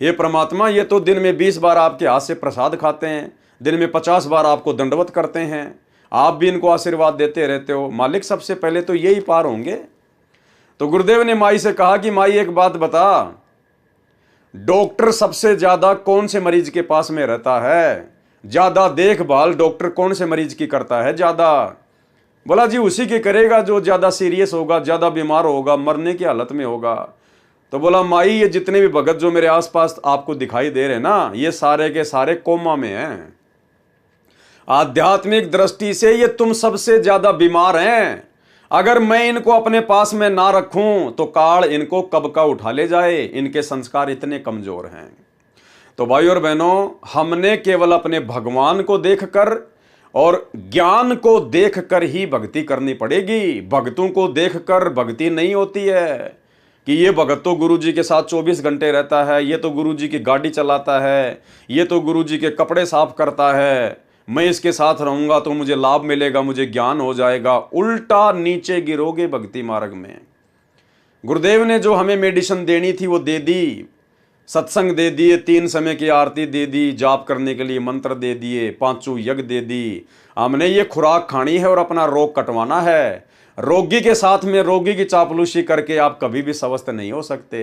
ये परमात्मा, ये तो दिन में 20 बार आपके हाथ से प्रसाद खाते हैं, दिन में 50 बार आपको दंडवत करते हैं, आप भी इनको आशीर्वाद देते रहते हो। मालिक, सबसे पहले तो यही पार होंगे। तो गुरुदेव ने माई से कहा कि माई, एक बात बता, डॉक्टर सबसे ज्यादा कौन से मरीज के पास में रहता है? ज्यादा देखभाल डॉक्टर कौन से मरीज की करता है ज्यादा? बोला जी, उसी की करेगा जो ज्यादा सीरियस होगा, ज्यादा बीमार होगा, मरने की हालत में होगा। तो बोला माई ये जितने भी भगत जो मेरे आसपास आपको दिखाई दे रहे ना, ये सारे के सारे कोमा में हैं। आध्यात्मिक दृष्टि से ये तुम सबसे ज्यादा बीमार हैं। अगर मैं इनको अपने पास में ना रखूं तो काल इनको कब का उठा ले जाए। इनके संस्कार इतने कमजोर हैं। तो भाई और बहनों, हमने केवल अपने भगवान को देखकर और ज्ञान को देखकर ही भक्ति करनी पड़ेगी। भक्तों को देखकर भक्ति नहीं होती है कि ये भगत तो गुरु जी के साथ 24 घंटे रहता है, ये तो गुरु जी की गाड़ी चलाता है, ये तो गुरु जी के कपड़े साफ करता है, मैं इसके साथ रहूंगा तो मुझे लाभ मिलेगा, मुझे ज्ञान हो जाएगा। उल्टा नीचे गिरोगे भक्ति मार्ग में। गुरुदेव ने जो हमें मेडिसिन देनी थी वो दे दी, सत्संग दे दिए, 3 समय की आरती दे दी, जाप करने के लिए मंत्र दे दिए, 5 यज्ञ दे दी। हमने ये खुराक खानी है और अपना रोग कटवाना है। रोगी के साथ में रोगी की चापलूसी करके आप कभी भी स्वस्थ नहीं हो सकते।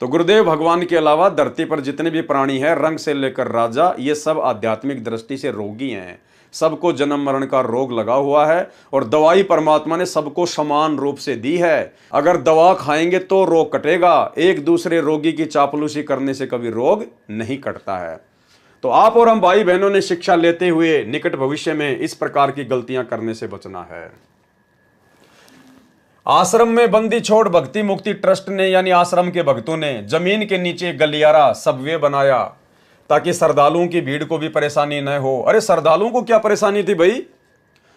तो गुरुदेव भगवान के अलावा धरती पर जितने भी प्राणी हैं, रंग से लेकर राजा, ये सब आध्यात्मिक दृष्टि से रोगी हैं। सबको जन्म मरण का रोग लगा हुआ है और दवाई परमात्मा ने सबको समान रूप से दी है। अगर दवा खाएंगे तो रोग कटेगा, एक दूसरे रोगी की चापलूसी करने से कभी रोग नहीं कटता है। तो आप और हम भाई बहनों ने शिक्षा लेते हुए निकट भविष्य में इस प्रकार की गलतियां करने से बचना है। आश्रम में बंदी छोड़ भक्ति मुक्ति ट्रस्ट ने यानी आश्रम के भक्तों ने जमीन के नीचे गलियारा सबवे बनाया ताकि श्रद्धालुओं की भीड़ को भी परेशानी न हो। अरे श्रद्धालुओं को क्या परेशानी थी भाई?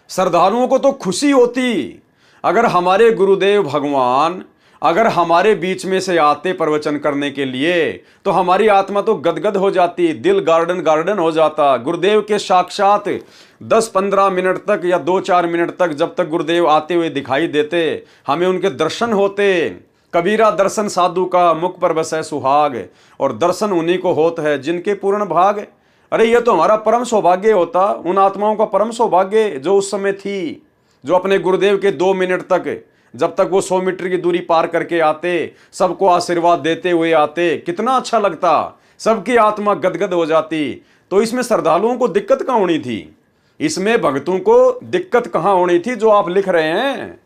श्रद्धालुओं को तो खुशी होती अगर हमारे गुरुदेव भगवान अगर हमारे बीच में से आते प्रवचन करने के लिए, तो हमारी आत्मा तो गदगद हो जाती, दिल गार्डन गार्डन हो जाता। गुरुदेव के साक्षात 10-15 मिनट तक या 2-4 मिनट तक जब तक गुरुदेव आते हुए दिखाई देते, हमें उनके दर्शन होते। कबीरा दर्शन साधु का मुख पर बसे सुहाग, और दर्शन उन्हीं को होत है जिनके पूर्ण भाग। अरे ये तो हमारा परम सौभाग्य होता, उन आत्माओं का परम सौभाग्य जो उस समय थी, जो अपने गुरुदेव के 2 मिनट तक, जब तक वो 100 मीटर की दूरी पार करके आते, सबको आशीर्वाद देते हुए आते, कितना अच्छा लगता, सबकी आत्मा गदगद हो जाती। तो इसमें श्रद्धालुओं को दिक्कत कहाँ होनी थी? इसमें भक्तों को दिक्कत कहाँ होनी थी? जो आप लिख रहे हैं,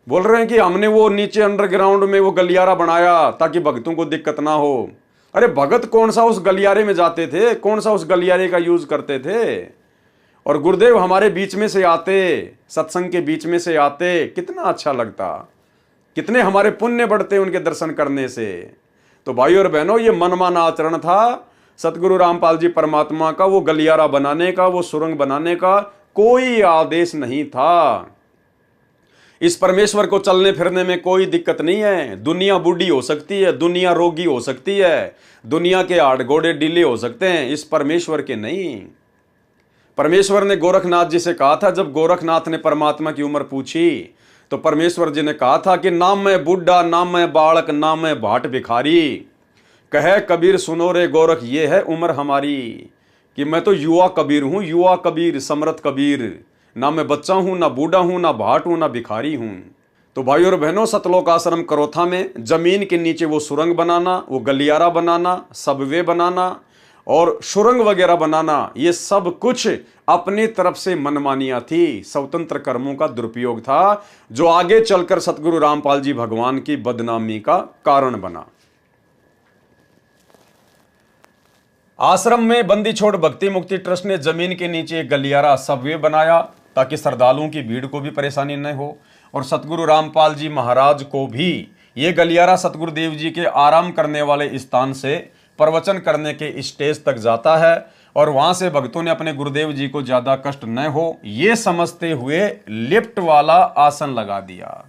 बोल रहे हैं कि हमने वो नीचे अंडरग्राउंड में वो गलियारा बनाया ताकि भक्तों को दिक्कत ना हो। अरे भगत कौन सा उस गलियारे में जाते थे? कौन सा उस गलियारे का यूज करते थे? और गुरुदेव हमारे बीच में से आते, सत्संग के बीच में से आते, कितना अच्छा लगता, कितने हमारे पुण्य बढ़ते उनके दर्शन करने से। तो भाइयों और बहनों, ये मनमाना आचरण था सतगुरु रामपाल जी परमात्मा का। वो गलियारा बनाने का, वो सुरंग बनाने का कोई आदेश नहीं था। इस परमेश्वर को चलने फिरने में कोई दिक्कत नहीं है। दुनिया बूढ़ी हो सकती है, दुनिया रोगी हो सकती है, दुनिया के हाड़ घोड़े ढीले हो सकते हैं, इस परमेश्वर के नहीं। परमेश्वर ने गोरखनाथ जी से कहा था, जब गोरखनाथ ने परमात्मा की उम्र पूछी तो परमेश्वर जी ने कहा था कि ना मैं बूढ़ा, ना मैं बालक, ना मैं भाट भिखारी, कहे कबीर सुनो रे गोरख, ये है उम्र हमारी, कि मैं तो युवा कबीर हूं, युवा कबीर समर्थ कबीर, ना मैं बच्चा हूं, ना बूढ़ा हूं, ना भाट हूं, ना भिखारी हूं। तो भाइयों और बहनों, सतलोक आश्रम करोथा में जमीन के नीचे वो सुरंग बनाना, वो गलियारा बनाना, सबवे बनाना और सुरंग वगैरह बनाना, ये सब कुछ अपनी तरफ से मनमानियां थी, स्वतंत्र कर्मों का दुरुपयोग था, जो आगे चलकर सतगुरु रामपाल जी भगवान की बदनामी का कारण बना। आश्रम में बंदी छोड़ भक्ति मुक्ति ट्रस्ट ने जमीन के नीचे एक गलियारा सबवे बनाया ताकि श्रद्धालुओं की भीड़ को भी परेशानी न हो, और सतगुरु रामपाल जी महाराज को भी ये गलियारा सतगुरुदेव जी के आराम करने वाले स्थान से प्रवचन करने के स्टेज तक जाता है, और वहां से भक्तों ने अपने गुरुदेव जी को ज्यादा कष्ट न हो ये समझते हुए लिफ्ट वाला आसन लगा दिया।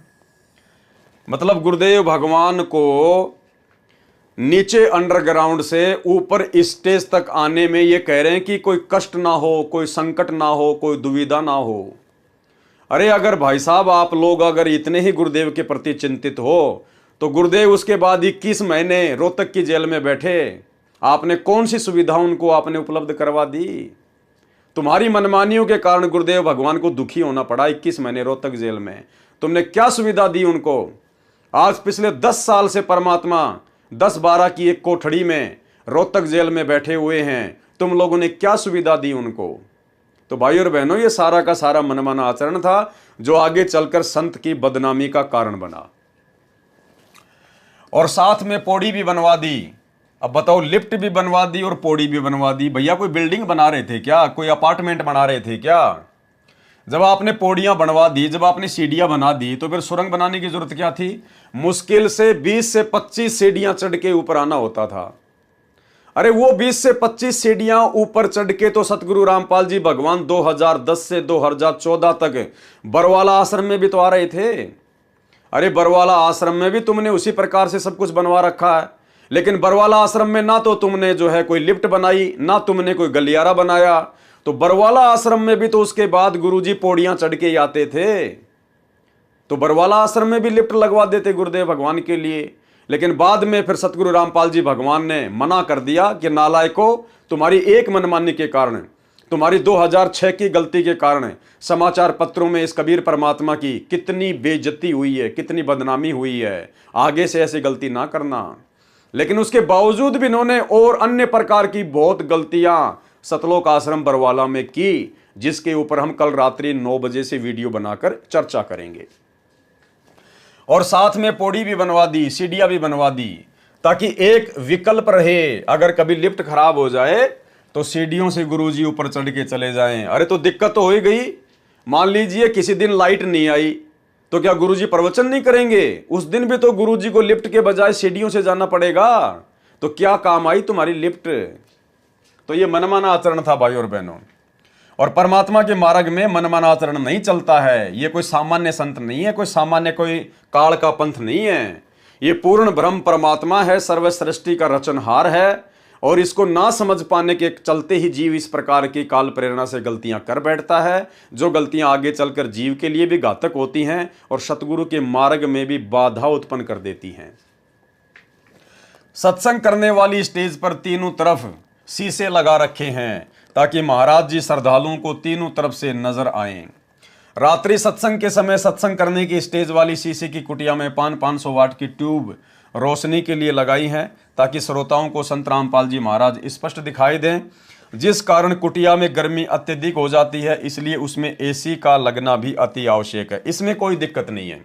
मतलब गुरुदेव भगवान को नीचे अंडरग्राउंड से ऊपर स्टेज तक आने में ये कह रहे हैं कि कोई कष्ट ना हो, कोई संकट ना हो, कोई दुविधा ना हो। अरे अगर भाई साहब आप लोग अगर इतने ही गुरुदेव के प्रति चिंतित हो, तो गुरुदेव उसके बाद 21 महीने रोहतक की जेल में बैठे, आपने कौन सी सुविधा उनको आपने उपलब्ध करवा दी? तुम्हारी मनमानियों के कारण गुरुदेव भगवान को दुखी होना पड़ा 21 महीने रोहतक जेल में। तुमने क्या सुविधा दी उनको? आज पिछले 10 साल से परमात्मा 10-12 की एक कोठड़ी में रोहतक जेल में बैठे हुए हैं, तुम लोगों ने क्या सुविधा दी उनको? तो भाइयों और बहनों, ये सारा का सारा मनमाना आचरण था जो आगे चलकर संत की बदनामी का कारण बना। और साथ में पौड़ी भी बनवा दी। अब बताओ, लिफ्ट भी बनवा दी और पौड़ी भी बनवा दी। भैया कोई बिल्डिंग बना रहे थे क्या? कोई अपार्टमेंट बना रहे थे क्या? जब आपने पौड़ियां बनवा दी, जब आपने सीढ़ियां बना दी, तो फिर सुरंग बनाने की जरूरत क्या थी? मुश्किल से 20 से 25 सीढ़ियां चढ़ के ऊपर आना होता था। अरे वो 20 से 25 सीढ़ियां ऊपर चढ़ के तो सतगुरु रामपाल जी भगवान 2010 से 2014 तक बरवाला आश्रम में भी तो आ रहे थे। अरे बरवाला आश्रम में भी तुमने उसी प्रकार से सब कुछ बनवा रखा है, लेकिन बरवाला आश्रम में ना तो तुमने जो है कोई लिफ्ट बनाई, ना तुमने कोई गलियारा बनाया। तो बरवाला आश्रम में भी तो उसके बाद गुरुजी पौड़ियां चढ़ के आते थे, तो बरवाला आश्रम में भी लिफ्ट लगवा देते गुरुदेव भगवान के लिए। लेकिन बाद में फिर सतगुरु रामपाल जी भगवान ने मना कर दिया कि नालायको, तुम्हारी एक मनमानी के कारण, तुम्हारी 2006 की गलती के कारण समाचार पत्रों में इस कबीर परमात्मा की कितनी बेइज्जती हुई है, कितनी बदनामी हुई है, आगे से ऐसी गलती ना करना। लेकिन उसके बावजूद भी इन्होंने और अन्य प्रकार की बहुत गलतियां सतलोक आश्रम बरवाला में की, जिसके ऊपर हम कल रात्रि 9 बजे से वीडियो बनाकर चर्चा करेंगे। और साथ में पौड़ी भी बनवा दी, सीढ़ियां भी बनवा दी, ताकि एक विकल्प रहे। अगर कभी लिफ्ट खराब हो जाए तो सीढ़ियों से गुरुजी ऊपर चढ़ के चले जाएं। अरे तो दिक्कत तो हो ही गई। मान लीजिए किसी दिन लाइट नहीं आई, तो क्या गुरुजी प्रवचन नहीं करेंगे? उस दिन भी तो गुरुजी को लिफ्ट के बजाय सीढ़ियों से जाना पड़ेगा। तो क्या काम आई तुम्हारी लिफ्ट? तो ये मनमाना आचरण था भाई और बहनों। और परमात्मा के मार्ग में मनमाना आचरण नहीं चलता है। ये कोई सामान्य संत नहीं है, कोई सामान्य कोई काल का पंथ नहीं है। ये पूर्ण ब्रह्म परमात्मा है, सर्व सृष्टि का रचनहार है। और इसको ना समझ पाने के चलते ही जीव इस प्रकार की काल प्रेरणा से गलतियां कर बैठता है, जो गलतियां आगे चलकर जीव के लिए भी घातक होती हैं और सतगुरु के मार्ग में भी बाधा उत्पन्न कर देती हैं। सत्संग करने वाली स्टेज पर तीनों तरफ शीशे लगा रखे हैं, ताकि महाराज जी श्रद्धालुओं को तीनों तरफ से नजर आएं। रात्रि सत्संग के समय सत्संग करने की स्टेज वाली शीशे की कुटिया में 500 वाट की ट्यूब रोशनी के लिए लगाई है, ताकि श्रोताओं को संत रामपाल जी महाराज स्पष्ट दिखाई दें। जिस कारण कुटिया में गर्मी अत्यधिक हो जाती है, इसलिए उसमें एसी का लगना भी अति आवश्यक है। इसमें कोई दिक्कत नहीं है।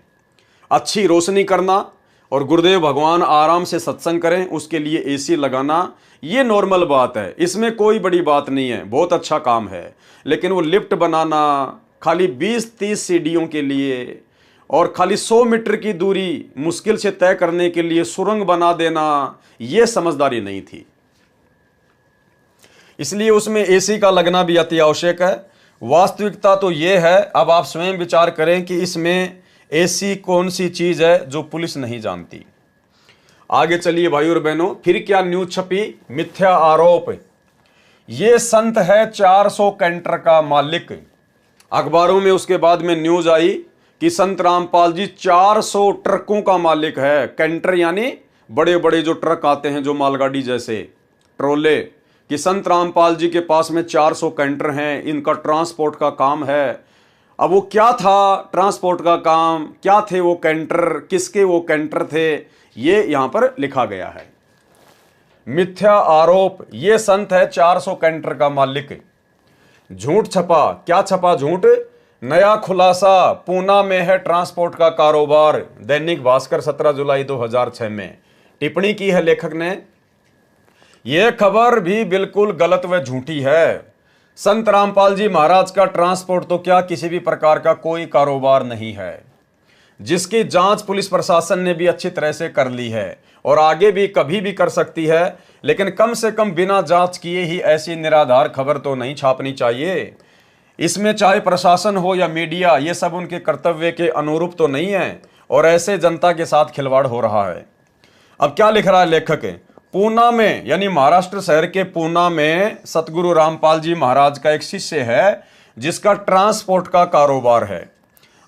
अच्छी रोशनी करना और गुरुदेव भगवान आराम से सत्संग करें, उसके लिए एसी लगाना, ये नॉर्मल बात है। इसमें कोई बड़ी बात नहीं है, बहुत अच्छा काम है। लेकिन वो लिफ्ट बनाना खाली 20-30 सीढ़ियों के लिए और खाली 100 मीटर की दूरी मुश्किल से तय करने के लिए सुरंग बना देना, यह समझदारी नहीं थी। इसलिए उसमें एसी का लगना भी अति आवश्यक है। वास्तविकता तो यह है, अब आप स्वयं विचार करें कि इसमें ऐसी कौन सी चीज है जो पुलिस नहीं जानती। आगे चलिए भाई और बहनों, फिर क्या न्यूज छपी? मिथ्या आरोप। ये संत है 400 कैंटर का मालिक। अखबारों में उसके बाद में न्यूज आई कि संत रामपाल जी 400 ट्रकों का मालिक है। कैंटर यानी बड़े बड़े जो ट्रक आते हैं, जो मालगाड़ी जैसे ट्रोले, कि संत रामपाल जी के पास में 400 कैंटर हैं, इनका ट्रांसपोर्ट का काम है। अब वो क्या था ट्रांसपोर्ट का काम, क्या थे वो कैंटर, किसके वो कैंटर थे, ये यहां पर लिखा गया है। मिथ्या आरोप, ये संत है 400 कैंटर का मालिक। झूठ छपा, क्या छपा झूठ? नया खुलासा, पूना में है ट्रांसपोर्ट का कारोबार। दैनिक भास्कर 17 जुलाई 2006 में टिप्पणी की है लेखक ने। यह खबर भी बिल्कुल गलत व झूठी है। संत रामपाल जी महाराज का ट्रांसपोर्ट तो क्या किसी भी प्रकार का कोई कारोबार नहीं है, जिसकी जांच पुलिस प्रशासन ने भी अच्छी तरह से कर ली है और आगे भी कभी भी कर सकती है। लेकिन कम से कम बिना जांच किए ही ऐसी निराधार खबर तो नहीं छापनी चाहिए। इसमें चाहे प्रशासन हो या मीडिया, ये सब उनके कर्तव्य के अनुरूप तो नहीं है और ऐसे जनता के साथ खिलवाड़ हो रहा है। अब क्या लिख रहा है लेखक? पूना में, यानी महाराष्ट्र शहर के पूना में सतगुरु रामपाल जी महाराज का एक शिष्य है, जिसका ट्रांसपोर्ट का कारोबार है।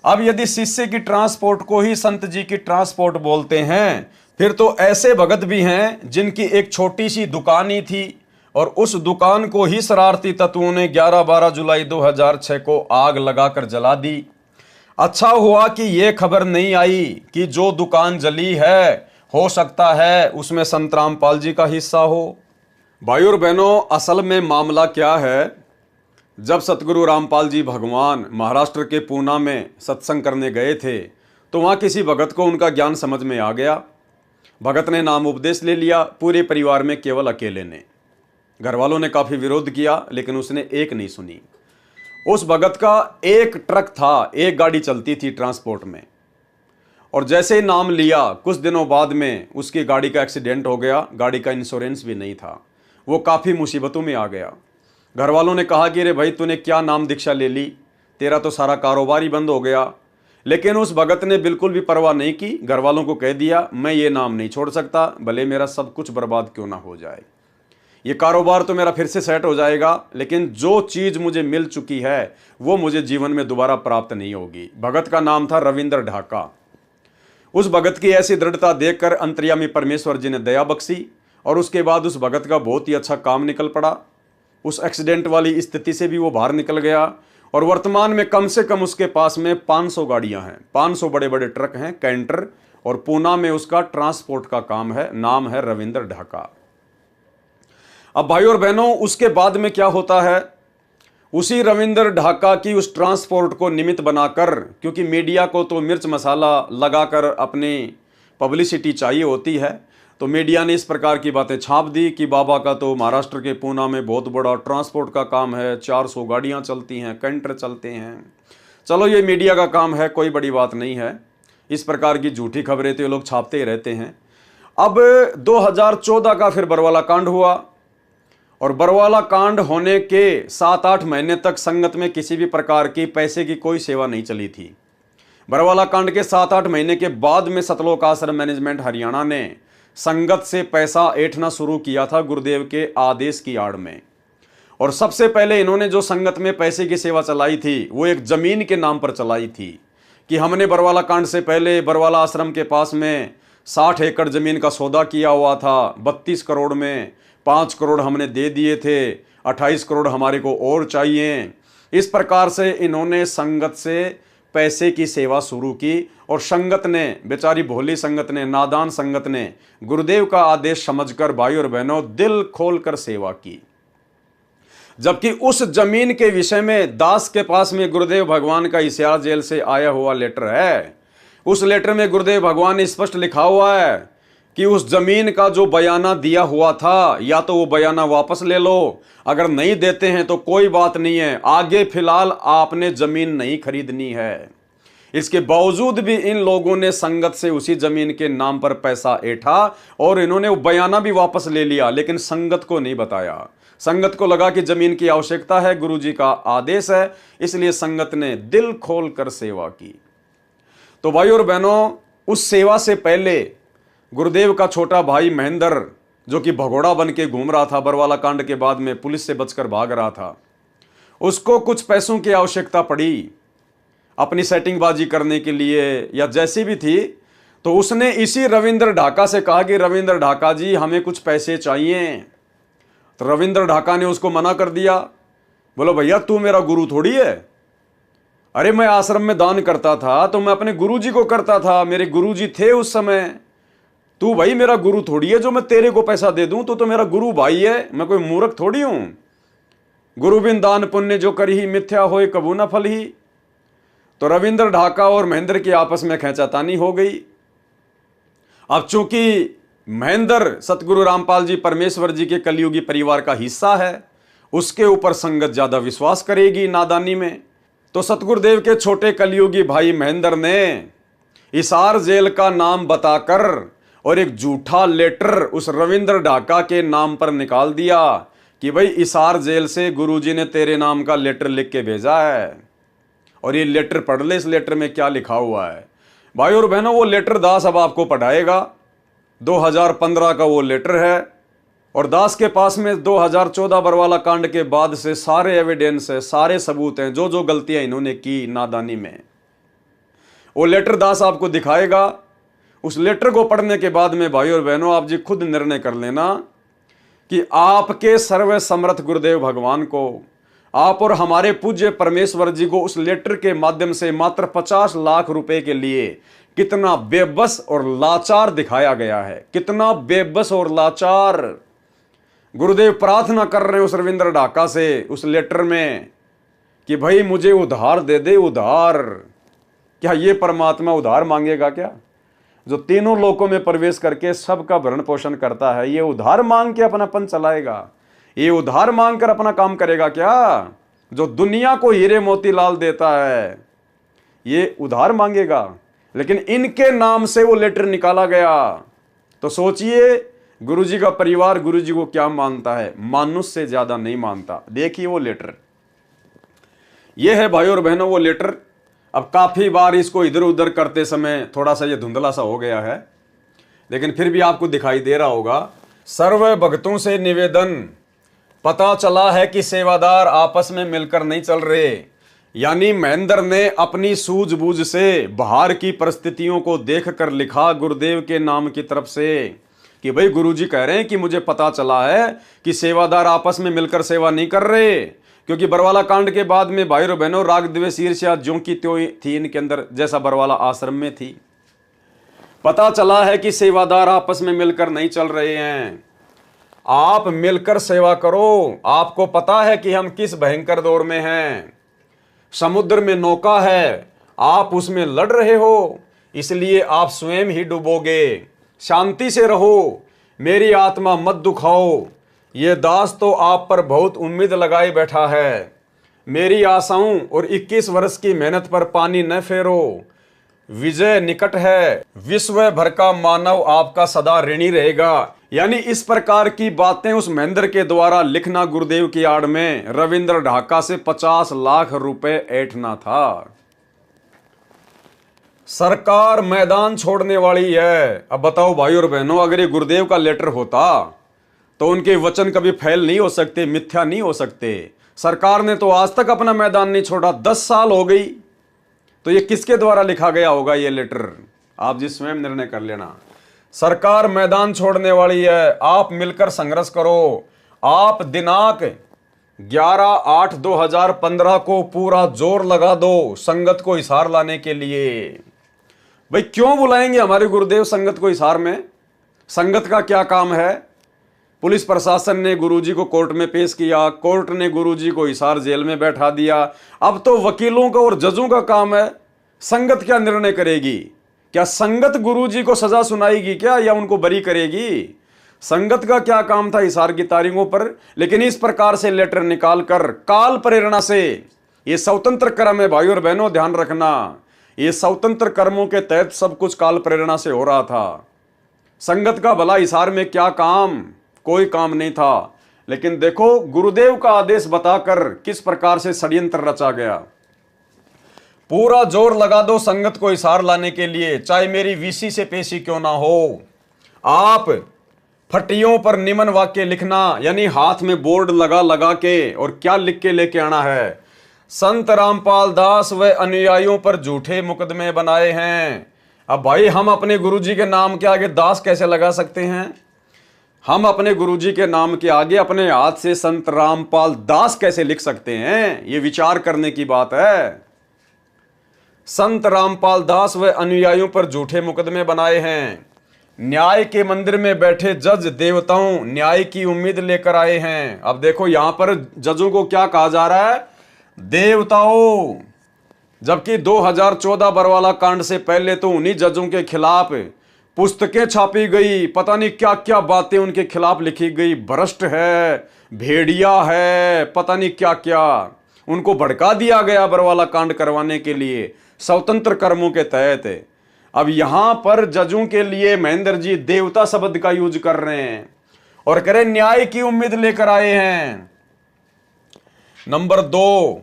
अब यदि शिष्य की ट्रांसपोर्ट को ही संत जी की ट्रांसपोर्ट बोलते हैं, फिर तो ऐसे भगत भी हैं जिनकी एक छोटी सी दुकान ही थी और उस दुकान को ही शरारती तत्वों ने 11-12 जुलाई 2006 को आग लगाकर जला दी। अच्छा हुआ कि यह खबर नहीं आई कि जो दुकान जली है, हो सकता है उसमें संत रामपाल जी का हिस्सा हो। भाई और बहनों, असल में मामला क्या है? जब सतगुरु रामपाल जी भगवान महाराष्ट्र के पूना में सत्संग करने गए थे, तो वहाँ किसी भगत को उनका ज्ञान समझ में आ गया भगत ने नाम उपदेश ले लिया, पूरे परिवार में केवल अकेले ने। घर वालों ने काफ़ी विरोध किया, लेकिन उसने एक नहीं सुनी। उस भगत का एक ट्रक था, एक गाड़ी चलती थी ट्रांसपोर्ट में, और जैसे ही नाम लिया कुछ दिनों बाद में उसकी गाड़ी का एक्सीडेंट हो गया। गाड़ी का इंश्योरेंस भी नहीं था, वो काफ़ी मुसीबतों में आ गया। घर वालों ने कहा कि अरे भाई, तूने क्या नाम दीक्षा ले ली, तेरा तो सारा कारोबार ही बंद हो गया। लेकिन उस भगत ने बिल्कुल भी परवाह नहीं की। घर वालों को कह दिया, मैं ये नाम नहीं छोड़ सकता, भले मेरा सब कुछ बर्बाद क्यों ना हो जाए। ये कारोबार तो मेरा फिर से सेट हो जाएगा, लेकिन जो चीज़ मुझे मिल चुकी है वो मुझे जीवन में दोबारा प्राप्त नहीं होगी। भगत का नाम था रविंद्र ढाका। उस भगत की ऐसी दृढ़ता देखकर अंतर्यामी परमेश्वर जी ने दया बख्शी, और उसके बाद उस भगत का बहुत ही अच्छा काम निकल पड़ा। उस एक्सीडेंट वाली स्थिति से भी वो बाहर निकल गया, और वर्तमान में कम से कम उसके पास में 500 गाड़ियां हैं, 500 बड़े बड़े ट्रक हैं, कैंटर, और पूना में उसका ट्रांसपोर्ट का काम है। नाम है रविंद्र ढाका। अब भाई और बहनों, उसके बाद में क्या होता है, उसी रविंद्र ढाका की उस ट्रांसपोर्ट को निमित्त बनाकर, क्योंकि मीडिया को तो मिर्च मसाला लगाकर अपनी पब्लिसिटी चाहिए होती है, तो मीडिया ने इस प्रकार की बातें छाप दी कि बाबा का तो महाराष्ट्र के पूना में बहुत बड़ा ट्रांसपोर्ट का काम है, 400 गाड़ियां चलती हैं, कैंटर चलते हैं। चलो, ये मीडिया का काम है, कोई बड़ी बात नहीं है। इस प्रकार की झूठी खबरें तो ये लोग छापते ही रहते हैं। अब 2014 का फिर बरवाला कांड हुआ, और बरवाला कांड होने के 7-8 महीने तक संगत में किसी भी प्रकार की पैसे की कोई सेवा नहीं चली थी। बरवाला कांड के 7-8 महीने के बाद में सतलोक आश्रम मैनेजमेंट हरियाणा ने संगत से पैसा ऐंठना शुरू किया था गुरुदेव के आदेश की आड़ में। और सबसे पहले इन्होंने जो संगत में पैसे की सेवा चलाई थी वो एक जमीन के नाम पर चलाई थी, कि हमने बरवाला कांड से पहले बरवाला आश्रम के पास में 60 एकड़ जमीन का सौदा किया हुआ था। 32 करोड़ में 5 करोड़ हमने दे दिए थे, 28 करोड़ हमारे को और चाहिए। इस प्रकार से इन्होंने संगत से पैसे की सेवा शुरू की, और संगत ने, बेचारी भोली संगत ने, नादान संगत ने गुरुदेव का आदेश समझकर भाई और बहनों दिल खोलकर सेवा की। जबकि उस जमीन के विषय में दास के पास में गुरुदेव भगवान का हिसार जेल से आया हुआ लेटर है। उस लेटर में गुरुदेव भगवान ने स्पष्ट लिखा हुआ है कि उस जमीन का जो बयाना दिया हुआ था, या तो वो बयाना वापस ले लो, अगर नहीं देते हैं तो कोई बात नहीं है, आगे फिलहाल आपने जमीन नहीं खरीदनी है। इसके बावजूद भी इन लोगों ने संगत से उसी जमीन के नाम पर पैसा ऐंठा, और इन्होंने वो बयाना भी वापस ले लिया, लेकिन संगत को नहीं बताया। संगत को लगा कि जमीन की आवश्यकता है, गुरुजी का आदेश है, इसलिए संगत ने दिल खोलकर सेवा की। तो भाई और बहनों, उस सेवा से पहले गुरुदेव का छोटा भाई महेंद्र, जो कि भगोड़ा बन के घूम रहा था, बरवाला कांड के बाद में पुलिस से बचकर भाग रहा था, उसको कुछ पैसों की आवश्यकता पड़ी अपनी सेटिंगबाजी करने के लिए या जैसी भी थी। तो उसने इसी रविंद्र ढाका से कहा कि रविंद्र ढाका जी, हमें कुछ पैसे चाहिए। तो रविंद्र ढाका ने उसको मना कर दिया। बोलो भैया, तू मेरा गुरु थोड़ी है। अरे मैं आश्रम में दान करता था तो मैं अपने गुरुजी को करता था, मेरे गुरुजी थे उस समय। तू भाई मेरा गुरु थोड़ी है जो मैं तेरे को पैसा दे दूं, तू तो मेरा गुरु भाई है, मैं कोई मूर्ख थोड़ी हूं। गुरु बिन दान पुण्य जो करी ही मिथ्या होए कबू न फल ही। तो रविंद्र ढाका और महेंद्र की आपस में खींचातानी हो गई। अब चूंकि महेंद्र सतगुरु रामपाल जी परमेश्वर जी के कलयुगी परिवार का हिस्सा है, उसके ऊपर संगत ज्यादा विश्वास करेगी नादानी में। तो सतगुरुदेव के छोटे कलयुगी भाई महेंद्र ने हिसार जेल का नाम बताकर और एक झूठा लेटर उस रविंद्र ढाका के नाम पर निकाल दिया कि भाई हिसार जेल से गुरुजी ने तेरे नाम का लेटर लिख के भेजा है, और ये लेटर पढ़ ले। इस लेटर में क्या लिखा हुआ है भाई और बहनों, वो लेटर दास अब आपको पढ़ाएगा। 2015 का वो लेटर है, और दास के पास में 2014 बरवाला कांड के बाद से सारे एविडेंस है, सारे सबूत हैं, जो जो गलतियां इन्होंने की नादानी में, वो लेटर दास आपको दिखाएगा। उस लेटर को पढ़ने के बाद में भाई और बहनों, आप जी खुद निर्णय कर लेना कि आपके सर्व समर्थ गुरुदेव भगवान को, आप और हमारे पूज्य परमेश्वर जी को उस लेटर के माध्यम से मात्र 50 लाख रुपए के लिए कितना बेबस और लाचार दिखाया गया है। कितना बेबस और लाचार। गुरुदेव प्रार्थना कर रहे हैं उस रविंद्र ढाका से उस लेटर में कि भाई मुझे उधार दे दे, उधार। क्या ये परमात्मा उधार मांगेगा क्या? जो तीनों लोकों में प्रवेश करके सबका भरण पोषण करता है, ये उधार मांग के अपनापन चलाएगा? ये उधार मांग कर अपना काम करेगा क्या? जो दुनिया को हीरे मोती लाल देता है ये उधार मांगेगा? लेकिन इनके नाम से वो लेटर निकाला गया। तो सोचिए गुरुजी का परिवार गुरुजी को क्या मानता है? मानुष से ज्यादा नहीं मानता। देखिए वो लेटर, ये है भाइयों और बहनों वो लेटर। अब काफी बार इसको इधर उधर करते समय थोड़ा सा ये धुंधला सा हो गया है, लेकिन फिर भी आपको दिखाई दे रहा होगा। सर्व भक्तों से निवेदन, पता चला है कि सेवादार आपस में मिलकर नहीं चल रहे। यानी महेंद्र ने अपनी सूझबूझ से बाहर की परिस्थितियों को देखकर लिखा गुरुदेव के नाम की तरफ से कि भाई गुरुजी कह रहे हैं कि मुझे पता चला है कि सेवादार आपस में मिलकर सेवा नहीं कर रहे। क्योंकि बरवाला कांड के बाद में भाई और बहनों राग द्वेष ईर्ष्या ज्यों की त्यों थी इनके अंदर, जैसा बरवाला आश्रम में थी। पता चला है कि सेवादार आपस में मिलकर नहीं चल रहे हैं। आप मिलकर सेवा करो। आपको पता है कि हम किस भयंकर दौर में हैं। समुद्र में नौका है, आप उसमें लड़ रहे हो, इसलिए आप स्वयं ही डूबोगे। शांति से रहो, मेरी आत्मा मत दुखाओ। ये दास तो आप पर बहुत उम्मीद लगाए बैठा है। मेरी आशाओं और 21 वर्ष की मेहनत पर पानी न फेरो। विजय निकट है। विश्व भर का मानव आपका सदा ऋणी रहेगा। यानी इस प्रकार की बातें उस महेंद्र के द्वारा लिखना गुरुदेव की आड़ में रविंद्र ढाका से 50 लाख रुपए ऐंठना था। सरकार मैदान छोड़ने वाली है। अब बताओ भाई और बहनों, अगर ये गुरुदेव का लेटर होता तो उनके वचन कभी फैल नहीं हो सकते, मिथ्या नहीं हो सकते। सरकार ने तो आज तक अपना मैदान नहीं छोड़ा, 10 साल हो गई। तो ये किसके द्वारा लिखा गया होगा ये लेटर? आप जी स्वयं निर्णय कर लेना। सरकार मैदान छोड़ने वाली है, आप मिलकर संघर्ष करो। आप दिनांक 11/8/2015 को पूरा जोर लगा दो संगत को हिसार लाने के लिए। भाई क्यों बुलाएंगे हमारे गुरुदेव संगत को हिसार में? संगत का क्या काम है? पुलिस प्रशासन ने गुरुजी को कोर्ट में पेश किया, कोर्ट ने गुरुजी को हिसार जेल में बैठा दिया। अब तो वकीलों का और जजों का काम है। संगत क्या निर्णय करेगी? क्या संगत गुरुजी को सजा सुनाएगी क्या, या उनको बरी करेगी? संगत का क्या काम था हिसार की तारीखों पर? लेकिन इस प्रकार से लेटर निकालकर काल प्रेरणा से, ये स्वतंत्र कर्म है भाई और बहनों, ध्यान रखना। ये स्वतंत्र कर्मों के तहत सब कुछ काल प्रेरणा से हो रहा था। संगत का भला हिसार में क्या काम? कोई काम नहीं था। लेकिन देखो गुरुदेव का आदेश बताकर किस प्रकार से षड्यंत्र रचा गया। पूरा जोर लगा दो संगत को हिसार लाने के लिए, चाहे मेरी वीसी से पेशी क्यों ना हो। आप फटियों पर निमन वाक्य लिखना, यानी हाथ में बोर्ड लगा लगा के, और क्या लिख के लेके आना है? संत रामपाल दास व अनुयायियों पर झूठे मुकदमे बनाए हैं। अब भाई हम अपने गुरुजी के नाम के आगे दास कैसे लगा सकते हैं? हम अपने गुरुजी के नाम के आगे अपने हाथ से संत रामपाल दास कैसे लिख सकते हैं? ये विचार करने की बात है। संत रामपाल दास व अनुयायियों पर झूठे मुकदमे बनाए हैं। न्याय के मंदिर में बैठे जज देवताओं न्याय की उम्मीद लेकर आए हैं। अब देखो यहां पर जजों को क्या कहा जा रहा है? देवताओं। जबकि 2014 बरवाला कांड से पहले तो उन्हीं जजों के खिलाफ पुस्तकें छापी गई, पता नहीं क्या क्या बातें उनके खिलाफ लिखी गई। भ्रष्ट है, भेड़िया है, पता नहीं क्या क्या उनको भड़का दिया गया बरवाला कांड करवाने के लिए स्वतंत्र कर्मों के तहत। अब यहां पर जजों के लिए महेंद्र जी देवता शब्द का यूज कर रहे हैं और कह रहे न्याय की उम्मीद लेकर आए हैं। नंबर 2,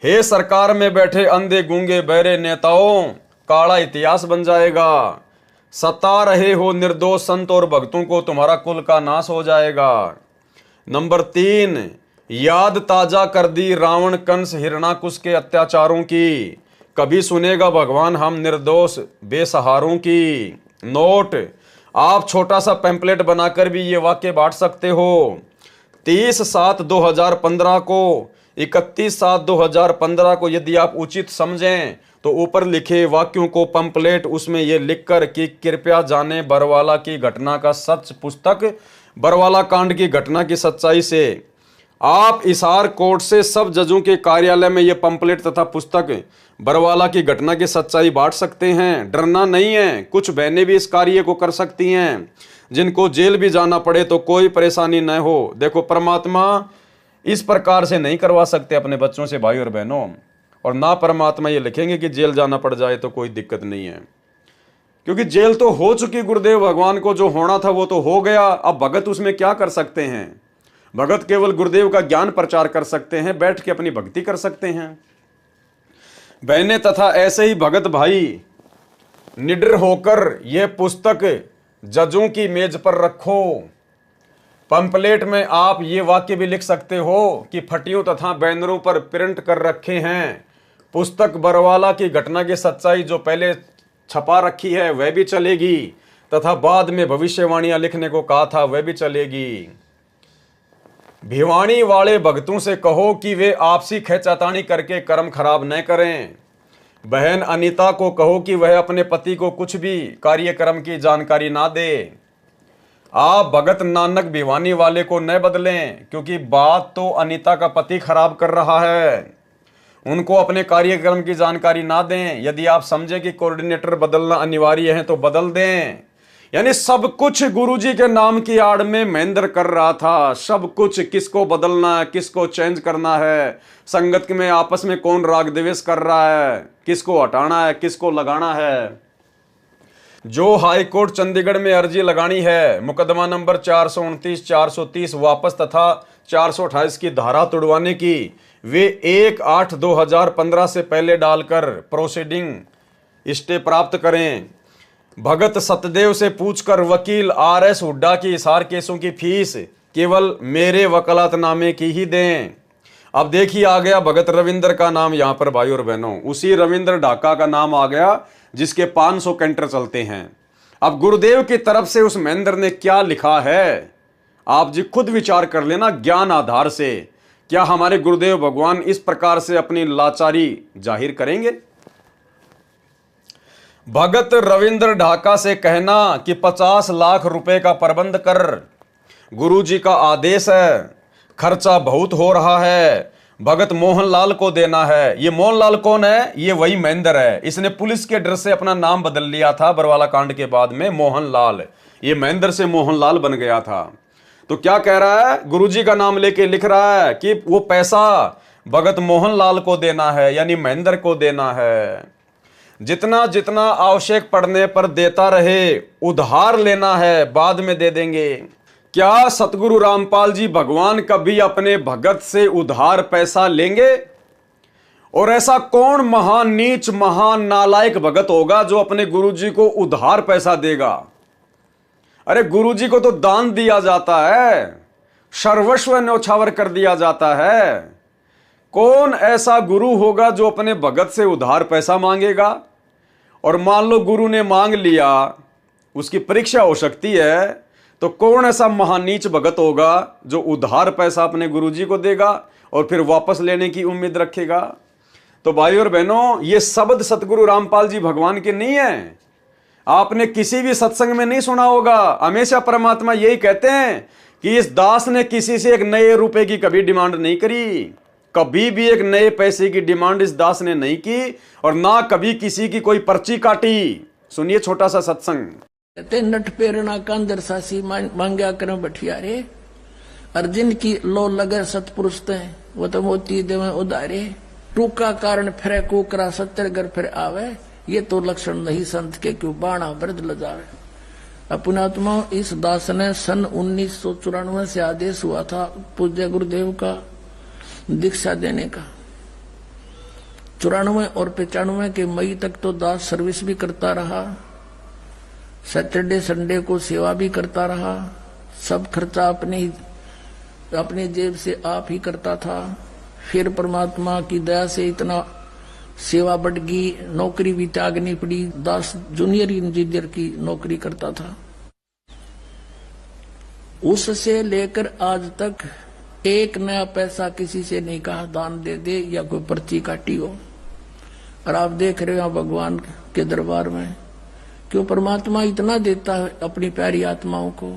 हे सरकार में बैठे अंधे गूंगे बहरे नेताओं, काला इतिहास बन जाएगा। सता रहे हो निर्दोष संत और भक्तों को, तुम्हारा कुल का नाश हो जाएगा। नंबर 3, याद ताजा कर दी रावण कंस हिरणाकुश के अत्याचारों की। कभी सुनेगा भगवान हम निर्दोष बेसहारों की। नोट, आप छोटा सा पैम्पलेट बनाकर भी ये वाक्य बांट सकते हो। 30/7/2015 को, 31/7/2015 को यदि आप उचित समझें तो ऊपर लिखे वाक्यों को पंपलेट उसमें यह लिखकर कि कृपया जाने बरवाला की घटना का सच, पुस्तक बरवाला कांड की घटना की सच्चाई से आप हिसार कोर्ट से सब जजों के कार्यालय में ये पंपलेट तथा पुस्तक बरवाला की घटना की सच्चाई बांट सकते हैं। डरना नहीं है, कुछ बहनें भी इस कार्य को कर सकती हैं। जिनको जेल भी जाना पड़े तो कोई परेशानी न हो। देखो, परमात्मा इस प्रकार से नहीं करवा सकते अपने बच्चों से भाई और बहनों, और ना परमात्मा ये लिखेंगे कि जेल जाना पड़ जाए तो कोई दिक्कत नहीं है, क्योंकि जेल तो हो चुकी। गुरुदेव भगवान को जो होना था वो तो हो गया। अब भगत उसमें क्या कर सकते हैं? भगत केवल गुरुदेव का ज्ञान प्रचार कर सकते हैं, बैठ के अपनी भक्ति कर सकते हैं। बहनें तथा ऐसे ही भगत भाई निडर होकर यह पुस्तक जजों की मेज पर रखो। पंपलेट में आप ये वाक्य भी लिख सकते हो कि फटियों तथा बैनरों पर प्रिंट कर रखे हैं। पुस्तक बरवाला की घटना की सच्चाई जो पहले छपा रखी है वह भी चलेगी, तथा बाद में भविष्यवाणियां लिखने को कहा था वह भी चलेगी। भिवानी वाले भक्तों से कहो कि वे आपसी खींचातानी करके कर्म खराब न करें। बहन अनीता को कहो कि वह अपने पति को कुछ भी कार्यक्रम की जानकारी ना दे। आप भगत नानक भिवानी वाले को न बदलें, क्योंकि बात तो अनीता का पति खराब कर रहा है। उनको अपने कार्यक्रम की जानकारी ना दें। यदि आप समझें कि कोऑर्डिनेटर बदलना अनिवार्य है तो बदल दें। यानी सब कुछ गुरुजी के नाम की आड़ में महेंद्र कर रहा था। सब कुछ, किसको बदलना है, किसको चेंज करना है, संगत में आपस में कौन राग द्वेष कर रहा है, किसको हटाना है, किसको लगाना है। जो हाई कोर्ट चंडीगढ़ में अर्जी लगानी है मुकदमा नंबर 429, 430 वापस तथा 428 की धारा तुड़वाने की, वे 1/8/2015 से पहले डालकर प्रोसीडिंग स्टे प्राप्त करें। भगत सतदेव से पूछकर वकील RS हुड्डा की हिसार केसों की फीस केवल मेरे वकालतनामे की ही दें। अब देखिए, आ गया भगत रविंद्र का नाम यहां पर भाई और बहनों। उसी रविंद्र ढाका का नाम आ गया जिसके 500 कैंटर चलते हैं। अब गुरुदेव की तरफ से उस महेंद्र ने क्या लिखा है, आप जी खुद विचार कर लेना ज्ञान आधार से। क्या हमारे गुरुदेव भगवान इस प्रकार से अपनी लाचारी जाहिर करेंगे? भगत रविंद्र ढाका से कहना कि 50 लाख रुपए का प्रबंध कर, गुरुजी का आदेश है, खर्चा बहुत हो रहा है, भगत मोहनलाल को देना है। ये मोहनलाल कौन है? ये वही महेंद्र है। इसने पुलिस के डर से अपना नाम बदल लिया था बरवाला कांड के बाद में, मोहनलाल। ये महेंद्र से मोहनलाल बन गया था। तो क्या कह रहा है? गुरुजी का नाम लेके लिख रहा है कि वो पैसा भगत मोहनलाल को देना है, यानी महेंद्र को देना है। जितना जितना आवश्यक पड़ने पर देता रहे, उधार लेना है बाद में दे देंगे। क्या सतगुरु रामपाल जी भगवान कभी अपने भगत से उधार पैसा लेंगे? और ऐसा कौन महान नीच महान नालायक भगत होगा जो अपने गुरुजी को उधार पैसा देगा? अरे गुरुजी को तो दान दिया जाता है, सर्वस्व न्यौछावर कर दिया जाता है। कौन ऐसा गुरु होगा जो अपने भगत से उधार पैसा मांगेगा? और मान लो गुरु ने मांग लिया, उसकी परीक्षा हो सकती है, तो कौन ऐसा महानीच भगत होगा जो उधार पैसा अपने गुरुजी को देगा और फिर वापस लेने की उम्मीद रखेगा? तो भाई और बहनों, ये शब्द सतगुरु रामपाल जी भगवान के नहीं है। आपने किसी भी सत्संग में नहीं सुना होगा। हमेशा परमात्मा यही कहते हैं कि इस दास ने किसी से एक नए रुपए की कभी डिमांड नहीं करी। कभी भी एक नए पैसे की डिमांड इस दास ने नहीं की, और ना कभी किसी की कोई पर्ची काटी। सुनिए छोटा सा सत्संग। ते नट पेरना कांदर सासी मांग्या कर बठिया रे, अर्जुन की लो लगे सतपुरुष ते वो तो मोती देवे उदारे, टूका कारण फिरे कुकरा सत्तर घर फिर आवे, ये तो लक्षण नहीं संत के क्यों बाणा वृद्ध लजावे। अपनात्मा इस दास ने सन 1994 से आदेश हुआ था पूज्य गुरुदेव का दीक्षा देने का। 94 और 95 के मई तक तो दास सर्विस भी करता रहा, सैटरडे संडे को सेवा भी करता रहा। सब खर्चा अपने जेब से आप ही करता था। फिर परमात्मा की दया से इतना सेवा बढ़ गई, नौकरी भी त्यागनी पड़ी। दास जूनियर इंजीनियर की नौकरी करता था। उससे लेकर आज तक एक नया पैसा किसी से नहीं कहा दान दे दे या कोई पर्ची काटी हो। और आप देख रहे हो भगवान के दरबार में क्यों परमात्मा इतना देता है अपनी प्यारी आत्माओं को।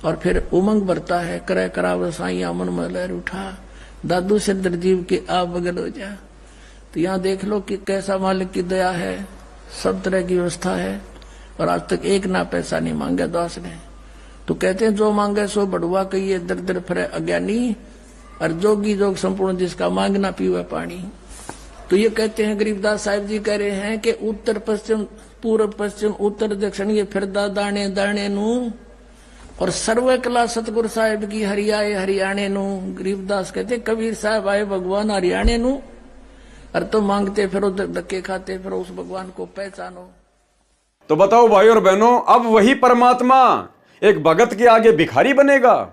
और फिर उमंग भरता है, करे कराव साइया मन में लहर उठा, दादू से दरजीव के आप बगल हो जा। तो यहाँ देख लो कि कैसा मालिक की दया है, सब तरह की व्यवस्था है, और आज तक एक ना पैसा नहीं मांगा दास ने। तो कहते हैं जो मांगे सो बढ़ुआ कहिए, दर दर फिरे अज्ञानी, और जोगी जोग संपूर्ण जिसका मांगना पीवे पानी। तो ये कहते हैं गरीबदास साहिब जी कह रहे हैं कि उत्तर पश्चिम पूर्व पश्चिम उत्तर दक्षिण ये फिरदा दाने दाने नू, और सर्व कला सतगुरु साहिब की हरियाए हरियाणे नू। गरीबदास कहते कबीर साहब आए भगवान हरियाणे नू, और तो मांगते फिरो धक्के खाते फिरो उस भगवान को पहचानो। तो बताओ भाई और बहनों, अब वही परमात्मा एक भगत के आगे भिखारी बनेगा,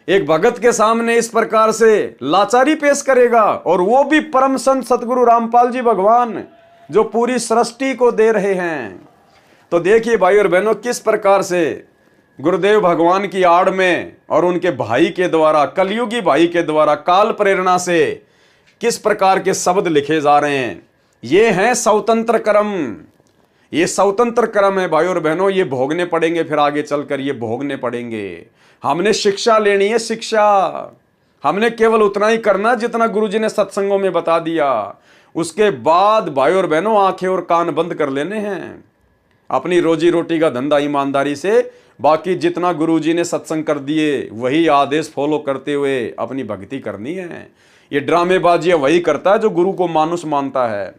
एक भगत के सामने इस प्रकार से लाचारी पेश करेगा, और वो भी परम संत सतगुरु रामपाल जी भगवान जो पूरी सृष्टि को दे रहे हैं। तो देखिए भाई और बहनों, किस प्रकार से गुरुदेव भगवान की आड़ में और उनके भाई के द्वारा, कलयुगी भाई के द्वारा काल प्रेरणा से किस प्रकार के शब्द लिखे जा रहे हैं। ये हैं स्वतंत्र कर्म, ये स्वतंत्र कर्म है भाई और बहनों, ये भोगने पड़ेंगे, फिर आगे चलकर ये भोगने पड़ेंगे। हमने शिक्षा लेनी है, शिक्षा हमने केवल उतना ही करना जितना गुरुजी ने सत्संगों में बता दिया। उसके बाद भाई और बहनों आंखें और कान बंद कर लेने हैं, अपनी रोजी रोटी का धंधा ईमानदारी से, बाकी जितना गुरुजी ने सत्संग कर दिए वही आदेश फॉलो करते हुए अपनी भक्ति करनी है। ये ड्रामेबाजी वही करता है जो गुरु को मानुष मानता है,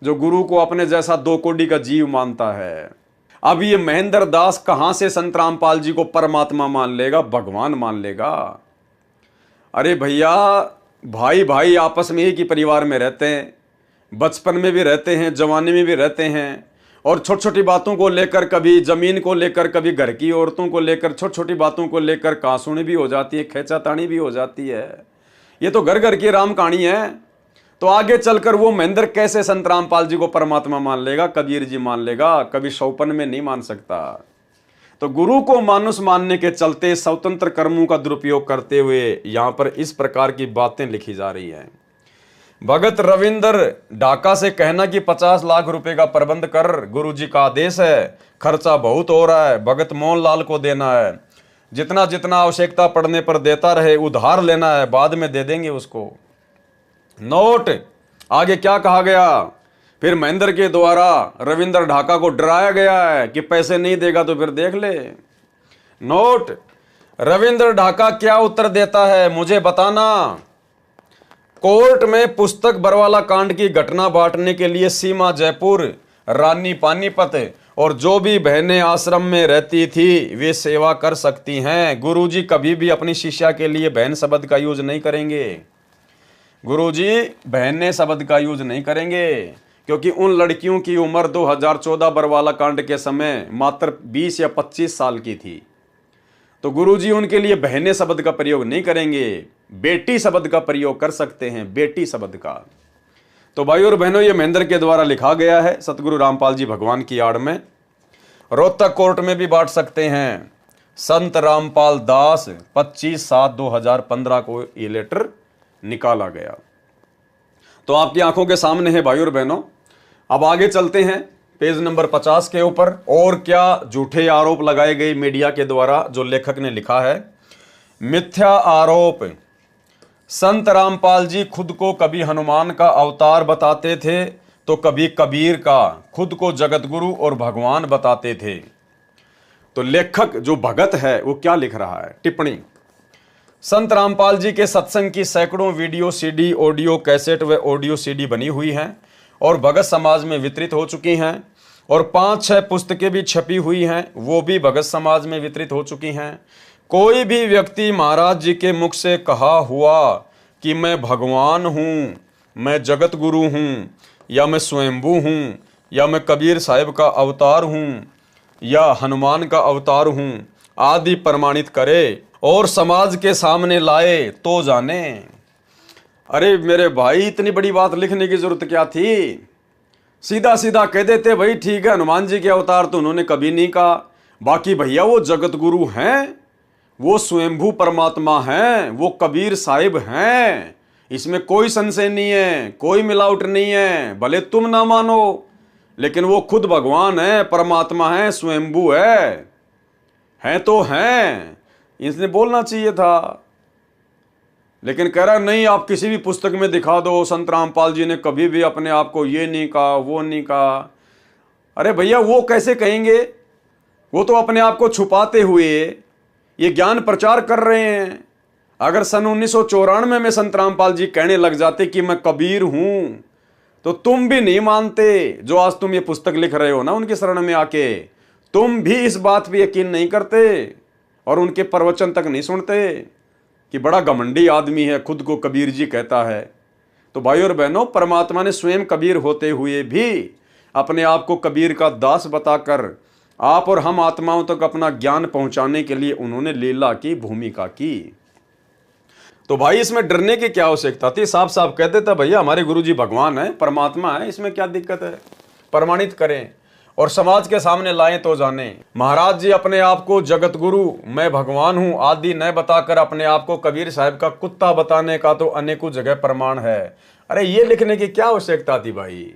जो गुरु को अपने जैसा दो कोड़ी का जीव मानता है। अब ये महेंद्र दास कहां से संत रामपाल जी को परमात्मा मान लेगा, भगवान मान लेगा। अरे भैया, भाई भाई आपस में एक ही परिवार में रहते हैं, बचपन में भी रहते हैं, जवानी में भी रहते हैं, और छोटी छोटी बातों को लेकर, कभी जमीन को लेकर, कभी घर की औरतों को लेकर, छोटी छोटी बातों को लेकर कांसुनी भी हो जाती है, खेचातानी भी हो जाती है। ये तो घर घर की राम कहानी है। तो आगे चलकर वो महेंद्र कैसे संत रामपाल जी को परमात्मा मान लेगा, कबीर जी मान लेगा, कभी शौपन में नहीं मान सकता। तो गुरु को मानुष मानने के चलते स्वतंत्र कर्मों का दुरुपयोग करते हुए यहां पर इस प्रकार की बातें लिखी जा रही हैं। भगत रविंद्र ढाका से कहना कि 50 लाख रुपए का प्रबंध कर, गुरुजी का आदेश है, खर्चा बहुत हो रहा है, भगत मोहनलाल को देना है, जितना जितना आवश्यकता पड़ने पर देता रहे, उधार लेना है, बाद में दे देंगे उसको। नोट आगे क्या कहा गया, फिर महेंद्र के द्वारा रविंद्र ढाका को डराया गया है कि पैसे नहीं देगा तो फिर देख ले। नोट, रविंद्र ढाका क्या उत्तर देता है मुझे बताना। कोर्ट में पुस्तक बरवाला कांड की घटना बांटने के लिए सीमा जयपुर, रानी पानीपत और जो भी बहनें आश्रम में रहती थी वे सेवा कर सकती हैं। गुरुजी कभी भी अपनी शिष्या के लिए बहन शब्द का यूज नहीं करेंगे। गुरुजी बहने शब्द का यूज नहीं करेंगे, क्योंकि उन लड़कियों की उम्र 2014 बरवाला कांड के समय मात्र 20 या 25 साल की थी। तो गुरुजी उनके लिए बहने शब्द का प्रयोग नहीं करेंगे, बेटी शब्द का प्रयोग कर सकते हैं, बेटी शब्द का। तो भाई और बहनों, ये महेंद्र के द्वारा लिखा गया है सतगुरु रामपाल जी भगवान की आड़ में। रोहतक कोर्ट में भी बांट सकते हैं। संत रामपाल दास 25/7/2015 को ये लेटर निकाला गया। तो आपकी आंखों के सामने है भाई और बहनों। अब आगे चलते हैं पेज नंबर 50 के ऊपर। और क्या झूठे आरोप लगाए गए मीडिया के द्वारा, जो लेखक ने लिखा है। मिथ्या आरोप। संत रामपाल जी खुद को कभी हनुमान का अवतार बताते थे तो कभी कबीर का, खुद को जगत गुरु और भगवान बताते थे। तो लेखक जो भगत है वो क्या लिख रहा है, टिप्पणी। संत रामपाल जी के सत्संग की सैकड़ों वीडियो सीडी, ऑडियो कैसेट व ऑडियो सीडी बनी हुई हैं और भगत समाज में वितरित हो चुकी हैं, और 5-6 पुस्तकें भी छपी हुई हैं, वो भी भगत समाज में वितरित हो चुकी हैं। कोई भी व्यक्ति महाराज जी के मुख से कहा हुआ कि मैं भगवान हूँ, मैं जगत गुरु हूँ, या मैं स्वयंभू हूँ, या मैं कबीर साहिब का अवतार हूँ, या हनुमान का अवतार हूँ आदि प्रमाणित करे और समाज के सामने लाए तो जाने। अरे मेरे भाई, इतनी बड़ी बात लिखने की जरूरत क्या थी। सीधा सीधा कह देते भाई ठीक है, हनुमान जी के अवतार तो उन्होंने कभी नहीं कहा, बाकी भैया वो जगत गुरु हैं, वो स्वयंभू परमात्मा हैं, वो कबीर साहिब हैं, इसमें कोई संशय नहीं है, कोई मिलावट नहीं है। भले तुम ना मानो, लेकिन वो खुद भगवान है, परमात्मा है, स्वयंभू है तो हैं। इसने बोलना चाहिए था। लेकिन कह रहा नहीं, आप किसी भी पुस्तक में दिखा दो संत रामपाल जी ने कभी भी अपने आप को ये नहीं कहा, वो नहीं कहा। अरे भैया, वो कैसे कहेंगे? वो तो अपने आप को छुपाते हुए ये ज्ञान प्रचार कर रहे हैं। अगर सन 1994 में संत रामपाल जी कहने लग जाते कि मैं कबीर हूं, तो तुम भी नहीं मानते। जो आज तुम ये पुस्तक लिख रहे हो ना उनकी शरण में आके, तुम भी इस बात पे यकीन नहीं करते और उनके प्रवचन तक नहीं सुनते कि बड़ा घमंडी आदमी है, खुद को कबीर जी कहता है। तो भाई और बहनों, परमात्मा ने स्वयं कबीर होते हुए भी अपने आप को कबीर का दास बताकर आप और हम आत्माओं तक अपना ज्ञान पहुंचाने के लिए उन्होंने लीला की, भूमिका की। तो भाई इसमें डरने की क्या आवश्यकता थी? साफ साफ कहते थे भैया हमारे गुरुजी भगवान है, परमात्मा है, इसमें क्या दिक्कत है? प्रमाणित करें और समाज के सामने लाएं तो जाने। महाराज जी अपने आप को जगत गुरु, मैं भगवान हूं आदि न बताकर अपने आप को कबीर साहब का कुत्ता बताने का तो अनेकों जगह प्रमाण है। अरे ये लिखने की क्या आवश्यकता थी भाई?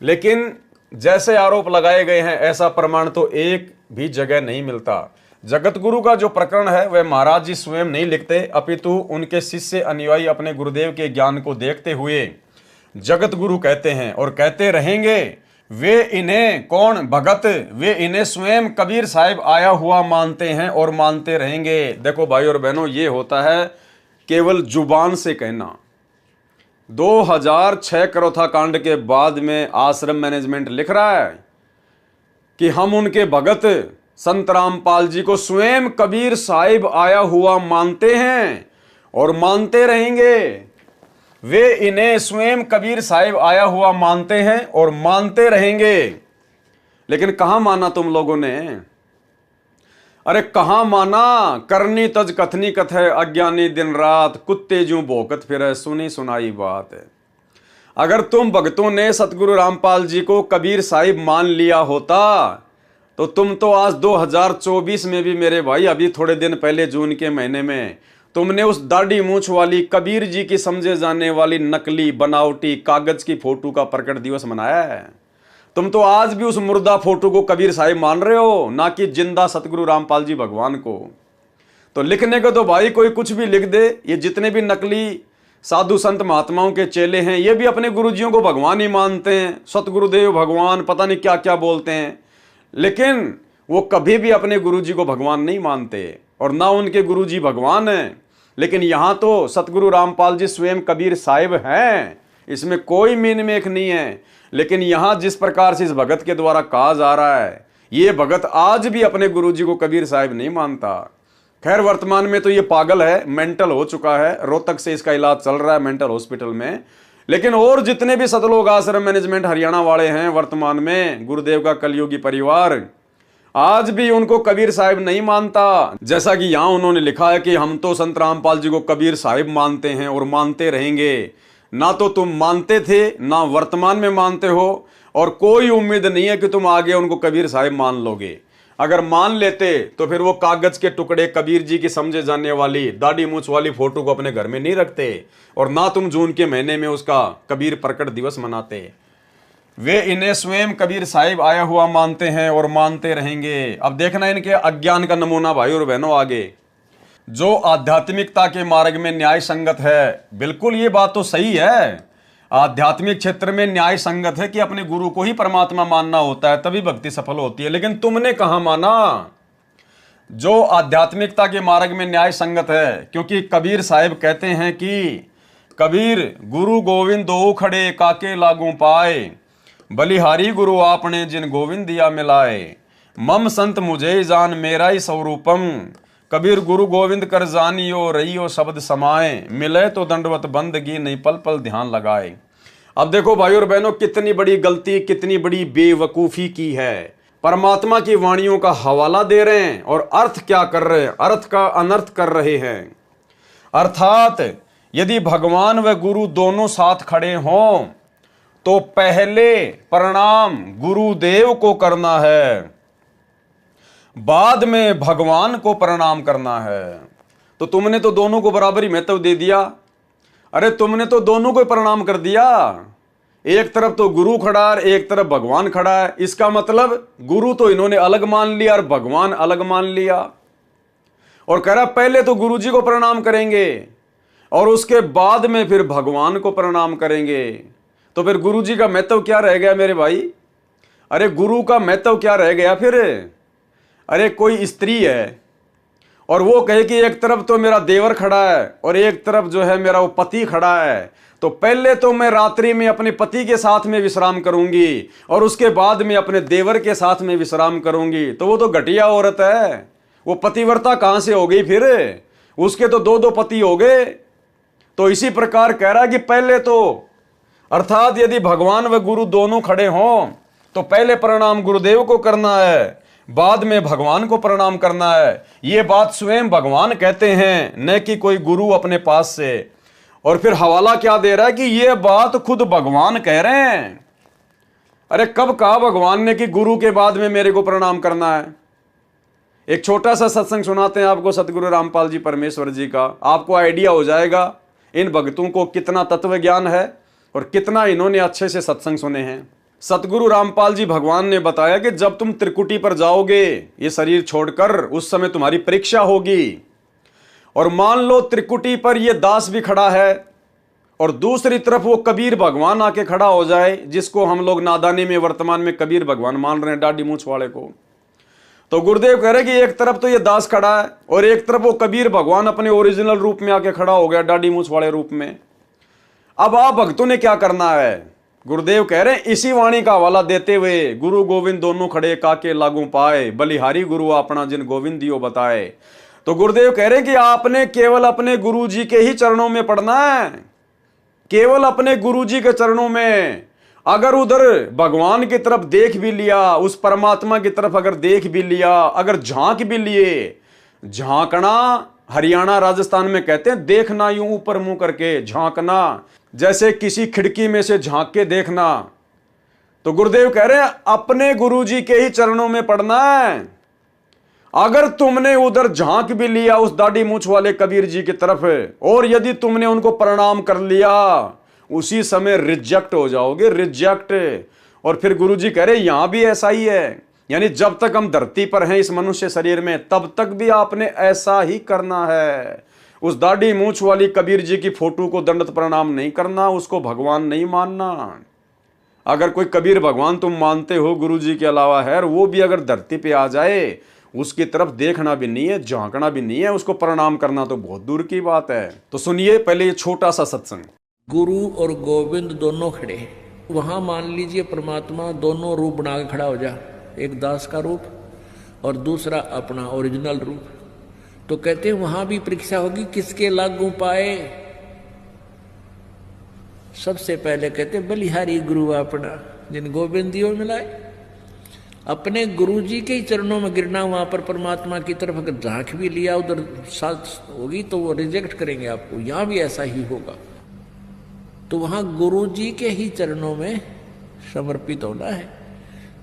लेकिन जैसे आरोप लगाए गए हैं ऐसा प्रमाण तो एक भी जगह नहीं मिलता। जगत गुरु का जो प्रकरण है वह महाराज जी स्वयं नहीं लिखते, अपितु उनके शिष्य अनुयायी अपने गुरुदेव के ज्ञान को देखते हुए जगत गुरु कहते हैं और कहते रहेंगे। वे इन्हें कौन? भगत, वे इन्हें स्वयं कबीर साहिब आया हुआ मानते हैं और मानते रहेंगे। देखो भाई और बहनों, ये होता है केवल जुबान से कहना। 2006 करोथा कांड के बाद में आश्रम मैनेजमेंट लिख रहा है कि हम उनके भगत संत रामपाल जी को स्वयं कबीर साहिब आया हुआ मानते हैं और मानते रहेंगे। वे इन्हें स्वयं कबीर साहिब आया हुआ मानते हैं और मानते रहेंगे। लेकिन कहां माना तुम लोगों ने? अरे कहां माना? करनी तज कथनी कथ है, अज्ञानी दिन रात, कुत्ते जूं भौंकत फिरे, सुनी सुनाई बात है। अगर तुम भक्तों ने सतगुरु रामपाल जी को कबीर साहिब मान लिया होता तो तुम तो आज 2024 में भी मेरे भाई, अभी थोड़े दिन पहले जून के महीने में तुमने उस दाढ़ी मूंछ वाली कबीर जी की समझे जाने वाली नकली बनावटी कागज की फोटो का प्रकट दिवस मनाया है। तुम तो आज भी उस मुर्दा फोटो को कबीर साहिब मान रहे हो, ना कि जिंदा सतगुरु रामपाल जी भगवान को। तो लिखने को तो भाई कोई कुछ भी लिख दे। ये जितने भी नकली साधु संत महात्माओं के चेले हैं ये भी अपने गुरुजियों को भगवान ही मानते हैं, सतगुरुदेव भगवान, पता नहीं क्या क्या बोलते हैं। लेकिन वो कभी भी अपने गुरुजी को भगवान नहीं मानते और ना उनके गुरुजी भगवान हैं। लेकिन यहाँ तो सतगुरु रामपाल जी स्वयं कबीर साहिब हैं, इसमें कोई मीन मेख नहीं है। लेकिन यहाँ जिस प्रकार से इस भगत के द्वारा कहा जा रहा है, ये भगत आज भी अपने गुरुजी को कबीर साहिब नहीं मानता। खैर वर्तमान में तो ये पागल है, मेंटल हो चुका है, रोहतक से इसका इलाज चल रहा है मेंटल हॉस्पिटल में। लेकिन और जितने भी सतलोक आश्रम मैनेजमेंट हरियाणा वाले हैं वर्तमान में, गुरुदेव का कलयुगी परिवार, आज भी उनको कबीर साहिब नहीं मानता। जैसा कि यहां उन्होंने लिखा है कि हम तो संत रामपाल जी को कबीर साहिब मानते हैं और मानते रहेंगे। ना तो तुम मानते थे, ना वर्तमान में मानते हो, और कोई उम्मीद नहीं है कि तुम आगे उनको कबीर साहिब मान लोगे। अगर मान लेते तो फिर वो कागज के टुकड़े कबीर जी की समझे जाने वाली दाढ़ी मूंछ वाली फोटो को अपने घर में नहीं रखते और ना तुम जून के महीने में उसका कबीर प्रकट दिवस मनाते। वे इन्हें स्वयं कबीर साहिब आया हुआ मानते हैं और मानते रहेंगे। अब देखना इनके अज्ञान का नमूना भाई और बहनों आगे। जो आध्यात्मिकता के मार्ग में न्याय संगत है, बिल्कुल ये बात तो सही है, आध्यात्मिक क्षेत्र में न्याय संगत है कि अपने गुरु को ही परमात्मा मानना होता है, तभी भक्ति सफल होती है। लेकिन तुमने कहां माना? जो आध्यात्मिकता के मार्ग में न्याय संगत है, क्योंकि कबीर साहिब कहते हैं कि कबीर गुरु गोविंद दो खड़े काके लागू पाए, बलिहारी गुरु आपने जिन गोविंद दिया मिलाए, मम संत मुझे जान मेरा ही स्वरूपम, कबीर गुरु गोविंद कर जानियो रहियो शब्द समाए, मिले तो दंडवत बंदगी नहीं पल पल ध्यान लगाए। अब देखो भाई और बहनों, कितनी बड़ी गलती, कितनी बड़ी बेवकूफी की है। परमात्मा की वाणियों का हवाला दे रहे हैं और अर्थ क्या कर रहे हैं? अर्थ का अनर्थ कर रहे हैं। अर्थात यदि भगवान व गुरु दोनों साथ खड़े हों तो पहले प्रणाम गुरुदेव को करना है, बाद में भगवान को प्रणाम करना है। तो तुमने तो दोनों को बराबर ही महत्व दे दिया। अरे तुमने तो दोनों को प्रणाम कर दिया। एक तरफ तो गुरु खड़ा है, एक तरफ भगवान खड़ा है। इसका मतलब गुरु तो इन्होंने अलग मान लिया और भगवान अलग मान लिया। और कह रहा पहले तो गुरु जी को प्रणाम करेंगे और उसके बाद में फिर भगवान को प्रणाम करेंगे। तो फिर गुरु जी का महत्व क्या रह गया मेरे भाई? अरे गुरु का महत्व क्या रह गया फिर? अरे कोई स्त्री है और वो कहे कि एक तरफ तो मेरा देवर खड़ा है और एक तरफ जो है मेरा वो पति खड़ा है, तो पहले तो मैं रात्रि में अपने पति के साथ में विश्राम करूंगी और उसके बाद में अपने देवर के साथ में विश्राम करूंगी। तो वो तो घटिया औरत है, वो पतिव्रता कहां से हो गई फिर? उसके तो दो दो पति हो गए। तो इसी प्रकार कह रहा है कि पहले तो, अर्थात यदि भगवान व गुरु दोनों खड़े हों तो पहले प्रणाम गुरुदेव को करना है, बाद में भगवान को प्रणाम करना है। ये बात स्वयं भगवान कहते हैं, न कि कोई गुरु अपने पास से। और फिर हवाला क्या दे रहा है कि ये बात खुद भगवान कह रहे हैं। अरे कब कहा भगवान ने कि गुरु के बाद में मेरे को प्रणाम करना है? एक छोटा सा सत्संग सुनाते हैं आपको सतगुरु रामपाल जी परमेश्वर जी का, आपको आइडिया हो जाएगा इन भक्तों को कितना तत्व ज्ञान है और कितना इन्होंने अच्छे से सत्संग सुने हैं। सतगुरु रामपाल जी भगवान ने बताया कि जब तुम त्रिकुटी पर जाओगे ये शरीर छोड़कर, उस समय तुम्हारी परीक्षा होगी। और मान लो त्रिकुटी पर ये दास भी खड़ा है और दूसरी तरफ वो कबीर भगवान आके खड़ा हो जाए, जिसको हम लोग नादानी में वर्तमान में कबीर भगवान मान रहे हैं, दाढ़ी मूंछ वाले को। तो गुरुदेव कह रहे कि एक तरफ तो ये दास खड़ा है और एक तरफ वो कबीर भगवान अपने ओरिजिनल रूप में आके खड़ा हो गया, दाढ़ी मूंछ वाले रूप में। अब आप भक्तों ने क्या करना है? गुरुदेव कह रहे हैं इसी वाणी का हवाला देते हुए, गुरु गोविंद दोनों खड़े काके लागू पाए, बलिहारी गुरु अपना जिन गोविंद दियो बताए। तो गुरुदेव कह रहे हैं कि आपने केवल अपने गुरु जी के ही चरणों में पड़ना है, केवल अपने गुरु जी के चरणों में। अगर उधर भगवान की तरफ देख भी लिया, उस परमात्मा की तरफ अगर देख भी लिया, अगर झांक भी लिए, झांकना हरियाणा राजस्थान में कहते हैं देखना, यूं ऊपर मुंह करके झांकना, जैसे किसी खिड़की में से झांक के देखना। तो गुरुदेव कह रहे हैं अपने गुरु जी के ही चरणों में पड़ना है। अगर तुमने उधर झांक भी लिया उस दाढ़ी मूंछ वाले कबीर जी की तरफ, और यदि तुमने उनको प्रणाम कर लिया, उसी समय रिजेक्ट हो जाओगे, रिजेक्ट। और फिर गुरु जी कह रहे यहां भी ऐसा ही है, यानी जब तक हम धरती पर हैं इस मनुष्य शरीर में, तब तक भी आपने ऐसा ही करना है। उस दाढ़ी मूंछ वाली कबीर जी की फोटो को दंडवत प्रणाम नहीं करना, उसको भगवान नहीं मानना। अगर कोई कबीर भगवान तुम मानते हो गुरु जी के अलावा है, और वो भी अगर धरती पे आ जाए, उसकी तरफ देखना भी नहीं है, झांकना भी नहीं है, उसको प्रणाम करना तो बहुत दूर की बात है। तो सुनिए पहले ये छोटा सा सत्संग। गुरु और गोविंद दोनों खड़े, वहां मान लीजिए परमात्मा दोनों रूप बना के खड़ा हो जा, एक दास का रूप और दूसरा अपना ओरिजिनल रूप। तो कहते हैं वहां भी परीक्षा होगी, किसके लागू पाए। सबसे पहले कहते बलिहारी गुरु अपना जिन गोविंद दियो मिलाए। अपने गुरु जी के ही चरणों में गिरना, वहां पर परमात्मा की तरफ अगर झांक भी लिया, उधर साथ होगी तो वो रिजेक्ट करेंगे आपको। यहां भी ऐसा ही होगा। तो वहां गुरु जी के ही चरणों में समर्पित होना है,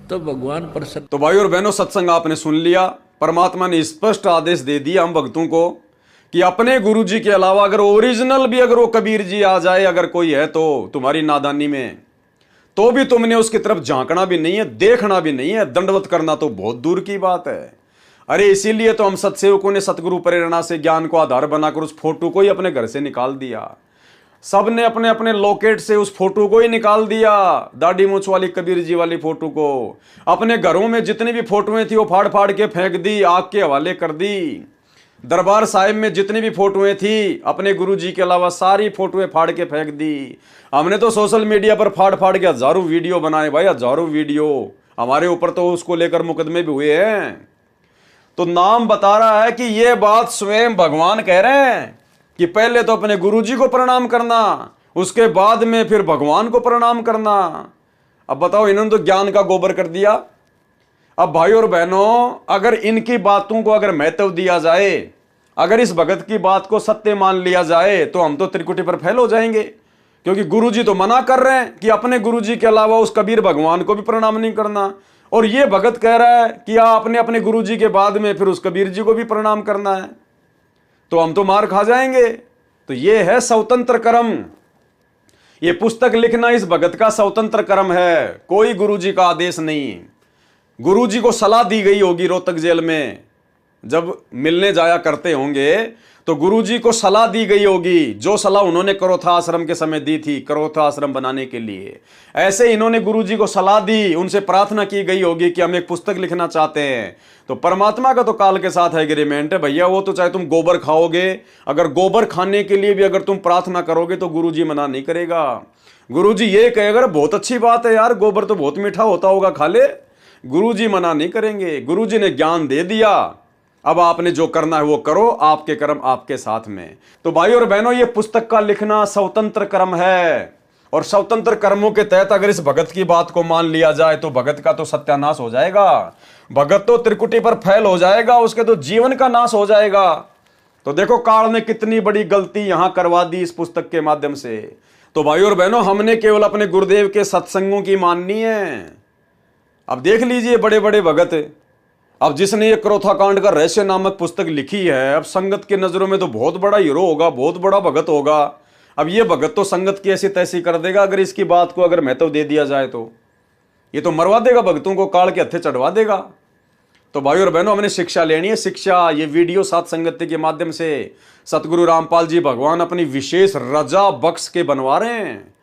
तो भगवान प्रसन्न। तो भाई और बहनों, सत्संग आपने सुन लिया। परमात्मा ने स्पष्ट आदेश दे दिया हम भक्तों को कि अपने गुरु जी के अलावा अगर ओरिजिनल भी अगर वो कबीर जी आ जाए, अगर कोई है तो तुम्हारी नादानी में, तो भी तुमने उसकी तरफ झांकना भी नहीं है, देखना भी नहीं है, दंडवत करना तो बहुत दूर की बात है। अरे इसीलिए तो हम सत्सेवकों ने सतगुरु प्रेरणा से ज्ञान को आधार बनाकर उस फोटो को ही अपने घर से निकाल दिया। सब ने अपने अपने लॉकेट से उस फोटो को ही निकाल दिया, दाढ़ी मूंछ वाली कबीर जी वाली फोटो को। अपने घरों में जितनी भी फोटोएं थी वो फाड़ फाड़ के फेंक दी, आग के हवाले कर दी। दरबार साहिब में जितनी भी फोटोएं थी अपने गुरु जी के अलावा सारी फोटोएं फाड़ के फेंक दी। हमने तो सोशल मीडिया पर फाड़ फाड़ के हजारों वीडियो बनाए भाई, हजारों वीडियो। हमारे ऊपर तो उसको लेकर मुकदमे भी हुए हैं। तो नाम बता रहा है कि यह बात स्वयं भगवान कह रहे हैं कि पहले तो अपने गुरु जी को प्रणाम करना, उसके बाद में फिर भगवान को प्रणाम करना। अब बताओ, इन्होंने तो ज्ञान का गोबर कर दिया। अब भाई और बहनों, अगर इनकी बातों को अगर महत्व दिया जाए, अगर इस भगत की बात को सत्य मान लिया जाए, तो हम तो त्रिकुटी पर फेल हो जाएंगे। क्योंकि गुरु जी तो मना कर रहे हैं कि अपने गुरु जी के अलावा उस कबीर भगवान को भी प्रणाम नहीं करना, और ये भगत कह रहा है कि आपने अपने गुरु जी के बाद में फिर उस कबीर जी को भी प्रणाम करना है, तो हम तो मार खा जाएंगे। तो ये है स्वतंत्र कर्म। ये पुस्तक लिखना इस भगत का स्वतंत्र कर्म है, कोई गुरु जी का आदेश नहीं। गुरु जी को सलाह दी गई होगी रोहतक जेल में जब मिलने जाया करते होंगे तो गुरुजी को सलाह दी गई होगी, जो सलाह उन्होंने करोथा आश्रम के समय दी थी करोथा आश्रम बनाने के लिए, ऐसे इन्होंने गुरुजी को सलाह दी, उनसे प्रार्थना की गई होगी कि हम एक पुस्तक लिखना चाहते हैं। तो परमात्मा का तो काल के साथ एग्रीमेंट है भैया, वो तो चाहे तुम गोबर खाओगे, अगर गोबर खाने के लिए भी अगर तुम प्रार्थना करोगे तो गुरुजी मना नहीं करेगा। गुरुजी ये कहेगा बहुत अच्छी बात है यार, गोबर तो बहुत मीठा होता होगा, खा ले, गुरुजी मना नहीं करेंगे। गुरुजी ने ज्ञान दे दिया, अब आपने जो करना है वो करो, आपके कर्म आपके साथ में। तो भाई और बहनों, ये पुस्तक का लिखना स्वतंत्र कर्म है, और स्वतंत्र कर्मों के तहत अगर इस भगत की बात को मान लिया जाए तो भगत का तो सत्यानाश हो जाएगा, भगत तो त्रिकुटी पर फैल हो जाएगा, उसके तो जीवन का नाश हो जाएगा। तो देखो काल ने कितनी बड़ी गलती यहां करवा दी इस पुस्तक के माध्यम से। तो भाई और बहनों, हमने केवल अपने गुरुदेव के सत्संगों की माननी है। अब देख लीजिए बड़े बड़े भगत, अब जिसने ये क्रोथा कांड का रहस्य नामक पुस्तक लिखी है, अब संगत के नजरों में तो बहुत बड़ा हीरो होगा, बहुत बड़ा भगत होगा। अब ये भगत तो संगत की ऐसी तैसी कर देगा, अगर इसकी बात को अगर महत्व दे दिया जाए तो ये तो मरवा देगा भक्तों को, काल के हत्थे चढ़वा देगा। तो भाई और बहनों, हमने शिक्षा लेनी है, शिक्षा। ये वीडियो सात संगति के माध्यम से सतगुरु रामपाल जी भगवान अपनी विशेष रजा बख्श के बनवा रहे हैं।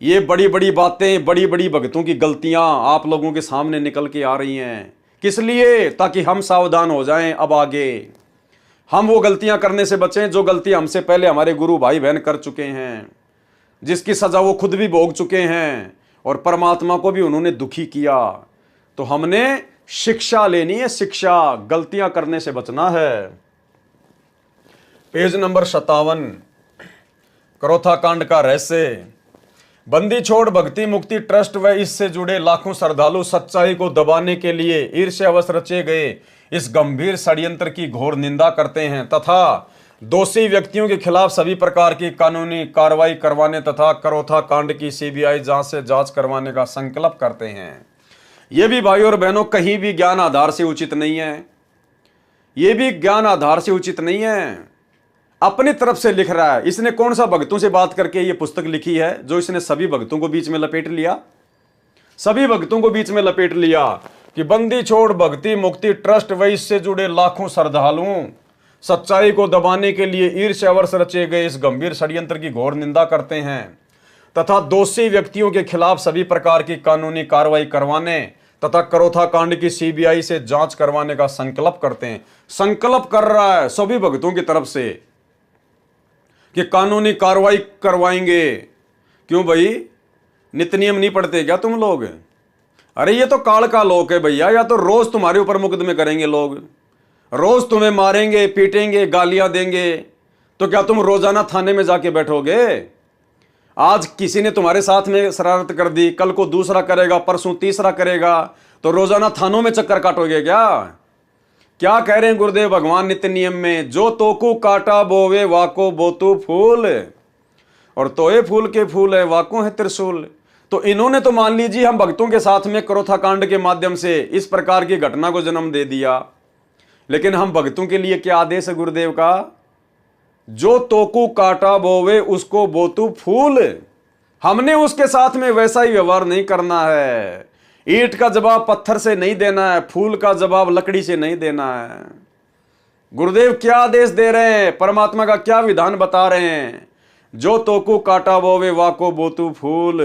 ये बड़ी बड़ी बातें, बड़ी बड़ी भक्तों की गलतियां आप लोगों के सामने निकल के आ रही हैं। किस लिए? ताकि हम सावधान हो जाएं, अब आगे हम वो गलतियां करने से बचें जो गलतियां हमसे पहले हमारे गुरु भाई बहन कर चुके हैं, जिसकी सजा वो खुद भी भोग चुके हैं और परमात्मा को भी उन्होंने दुखी किया। तो हमने शिक्षा लेनी है, शिक्षा, गलतियां करने से बचना है। पेज नंबर 57, क्रोथा कांड का रहस्य। बंदी छोड़ भक्ति मुक्ति ट्रस्ट व इससे जुड़े लाखों श्रद्धालु सच्चाई को दबाने के लिए ईर्ष्यावश रचे गए इस गंभीर षड्यंत्र की घोर निंदा करते हैं तथा दोषी व्यक्तियों के खिलाफ सभी प्रकार की कानूनी कार्रवाई करवाने तथा क्रोथा कांड की सीबीआई जांच से जांच करवाने का संकल्प करते हैं। यह भी भाई और बहनों कहीं भी ज्ञान आधार से उचित नहीं है, यह भी ज्ञान आधार से उचित नहीं है, अपनी तरफ से लिख रहा है। इसने कौन सा भक्तों से बात करके ये पुस्तक लिखी है जो इसने सभी भक्तों को बीच में लपेट लिया, सभी भक्तों को बीच में लपेट लिया कि बंदी छोड़ भक्ति मुक्ति ट्रस्ट व इससे जुड़े लाखों श्रद्धालुओं सच्चाई को दबाने के लिए ईर्ष्यावश रचे गए इस गंभीर षड्यंत्र की घोर निंदा करते हैं तथा दोषी व्यक्तियों के खिलाफ सभी प्रकार की कानूनी कार्रवाई करवाने तथा क्रोथा कांड की सीबीआई से जांच करवाने का संकल्प करते हैं। संकल्प कर रहा है सभी भक्तों की तरफ से कि कानूनी कार्रवाई करवाएंगे। क्यों भाई, नित्य नियम नहीं पढ़ते क्या तुम लोग? अरे ये तो काल का लोक है भैया, या तो रोज तुम्हारे ऊपर मुकदमे करेंगे लोग, रोज तुम्हें मारेंगे पीटेंगे गालियां देंगे, तो क्या तुम रोजाना थाने में जाके बैठोगे? आज किसी ने तुम्हारे साथ में शरारत कर दी, कल को दूसरा करेगा, परसों तीसरा करेगा, तो रोजाना थानों में चक्कर काटोगे क्या? क्या कह रहे हैं गुरुदेव भगवान नित्य नियम में? जो तोकू काटा बोवे वाको बोतु फूल, और तोए फूल के फूल है वाको है त्रिशूल। तो इन्होंने तो मान लीजिए हम भक्तों के साथ में क्रोथा कांड के माध्यम से इस प्रकार की घटना को जन्म दे दिया, लेकिन हम भक्तों के लिए क्या आदेश है गुरुदेव का? जो तोकू काटा बोवे उसको बोतु फूल। हमने उसके साथ में वैसा ही व्यवहार नहीं करना है। ईंट का जवाब पत्थर से नहीं देना है, फूल का जवाब लकड़ी से नहीं देना है। गुरुदेव क्या आदेश दे रहे हैं, परमात्मा का क्या विधान बता रहे हैं? जो तोकू काटा बोवे वाको बोतु फूल।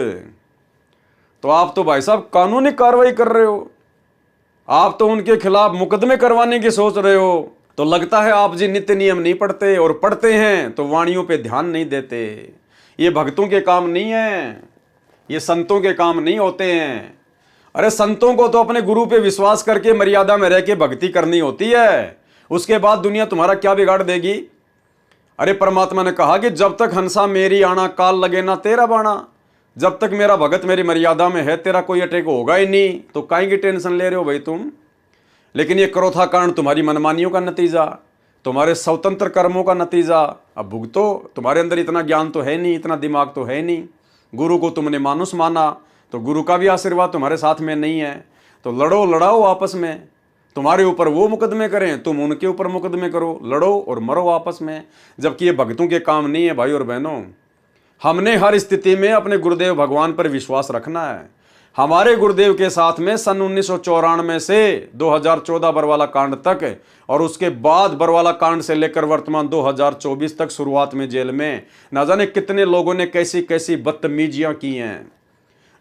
तो आप तो भाई साहब कानूनी कार्रवाई कर रहे हो, आप तो उनके खिलाफ मुकदमे करवाने की सोच रहे हो। तो लगता है आप जी नित्य नियम नहीं पढ़ते, और पढ़ते हैं तो वाणियों पे ध्यान नहीं देते। ये भक्तों के काम नहीं है, ये संतों के काम नहीं होते हैं। अरे संतों को तो अपने गुरु पे विश्वास करके मर्यादा में रह के भक्ति करनी होती है, उसके बाद दुनिया तुम्हारा क्या बिगाड़ देगी? अरे परमात्मा ने कहा कि जब तक हंसा मेरी आना काल लगे ना तेरा बाणा, जब तक मेरा भगत मेरी मर्यादा में है तेरा कोई अटैक होगा ही नहीं, तो काहे की टेंशन ले रहे हो भाई तुम? लेकिन ये क्रोथा कांड तुम्हारी मनमानियों का नतीजा, तुम्हारे स्वतंत्र कर्मों का नतीजा। अब भुगतो, तुम्हारे अंदर इतना ज्ञान तो है नहीं, इतना दिमाग तो है नहीं। गुरु को तुमने मानुस माना, तो गुरु का भी आशीर्वाद तुम्हारे साथ में नहीं है। तो लड़ो लड़ाओ आपस में, तुम्हारे ऊपर वो मुकदमे करें, तुम उनके ऊपर मुकदमे करो, लड़ो और मरो आपस में, जबकि ये भक्तों के काम नहीं है। भाई और बहनों, हमने हर स्थिति में अपने गुरुदेव भगवान पर विश्वास रखना है, हमारे गुरुदेव के साथ में सन 1994 से 2014 बरवाला कांड तक, और उसके बाद बरवाला कांड से लेकर वर्तमान 2024 तक शुरुआत में जेल में ना जाने कितने लोगों ने कैसी कैसी बदतमीजियां की हैं।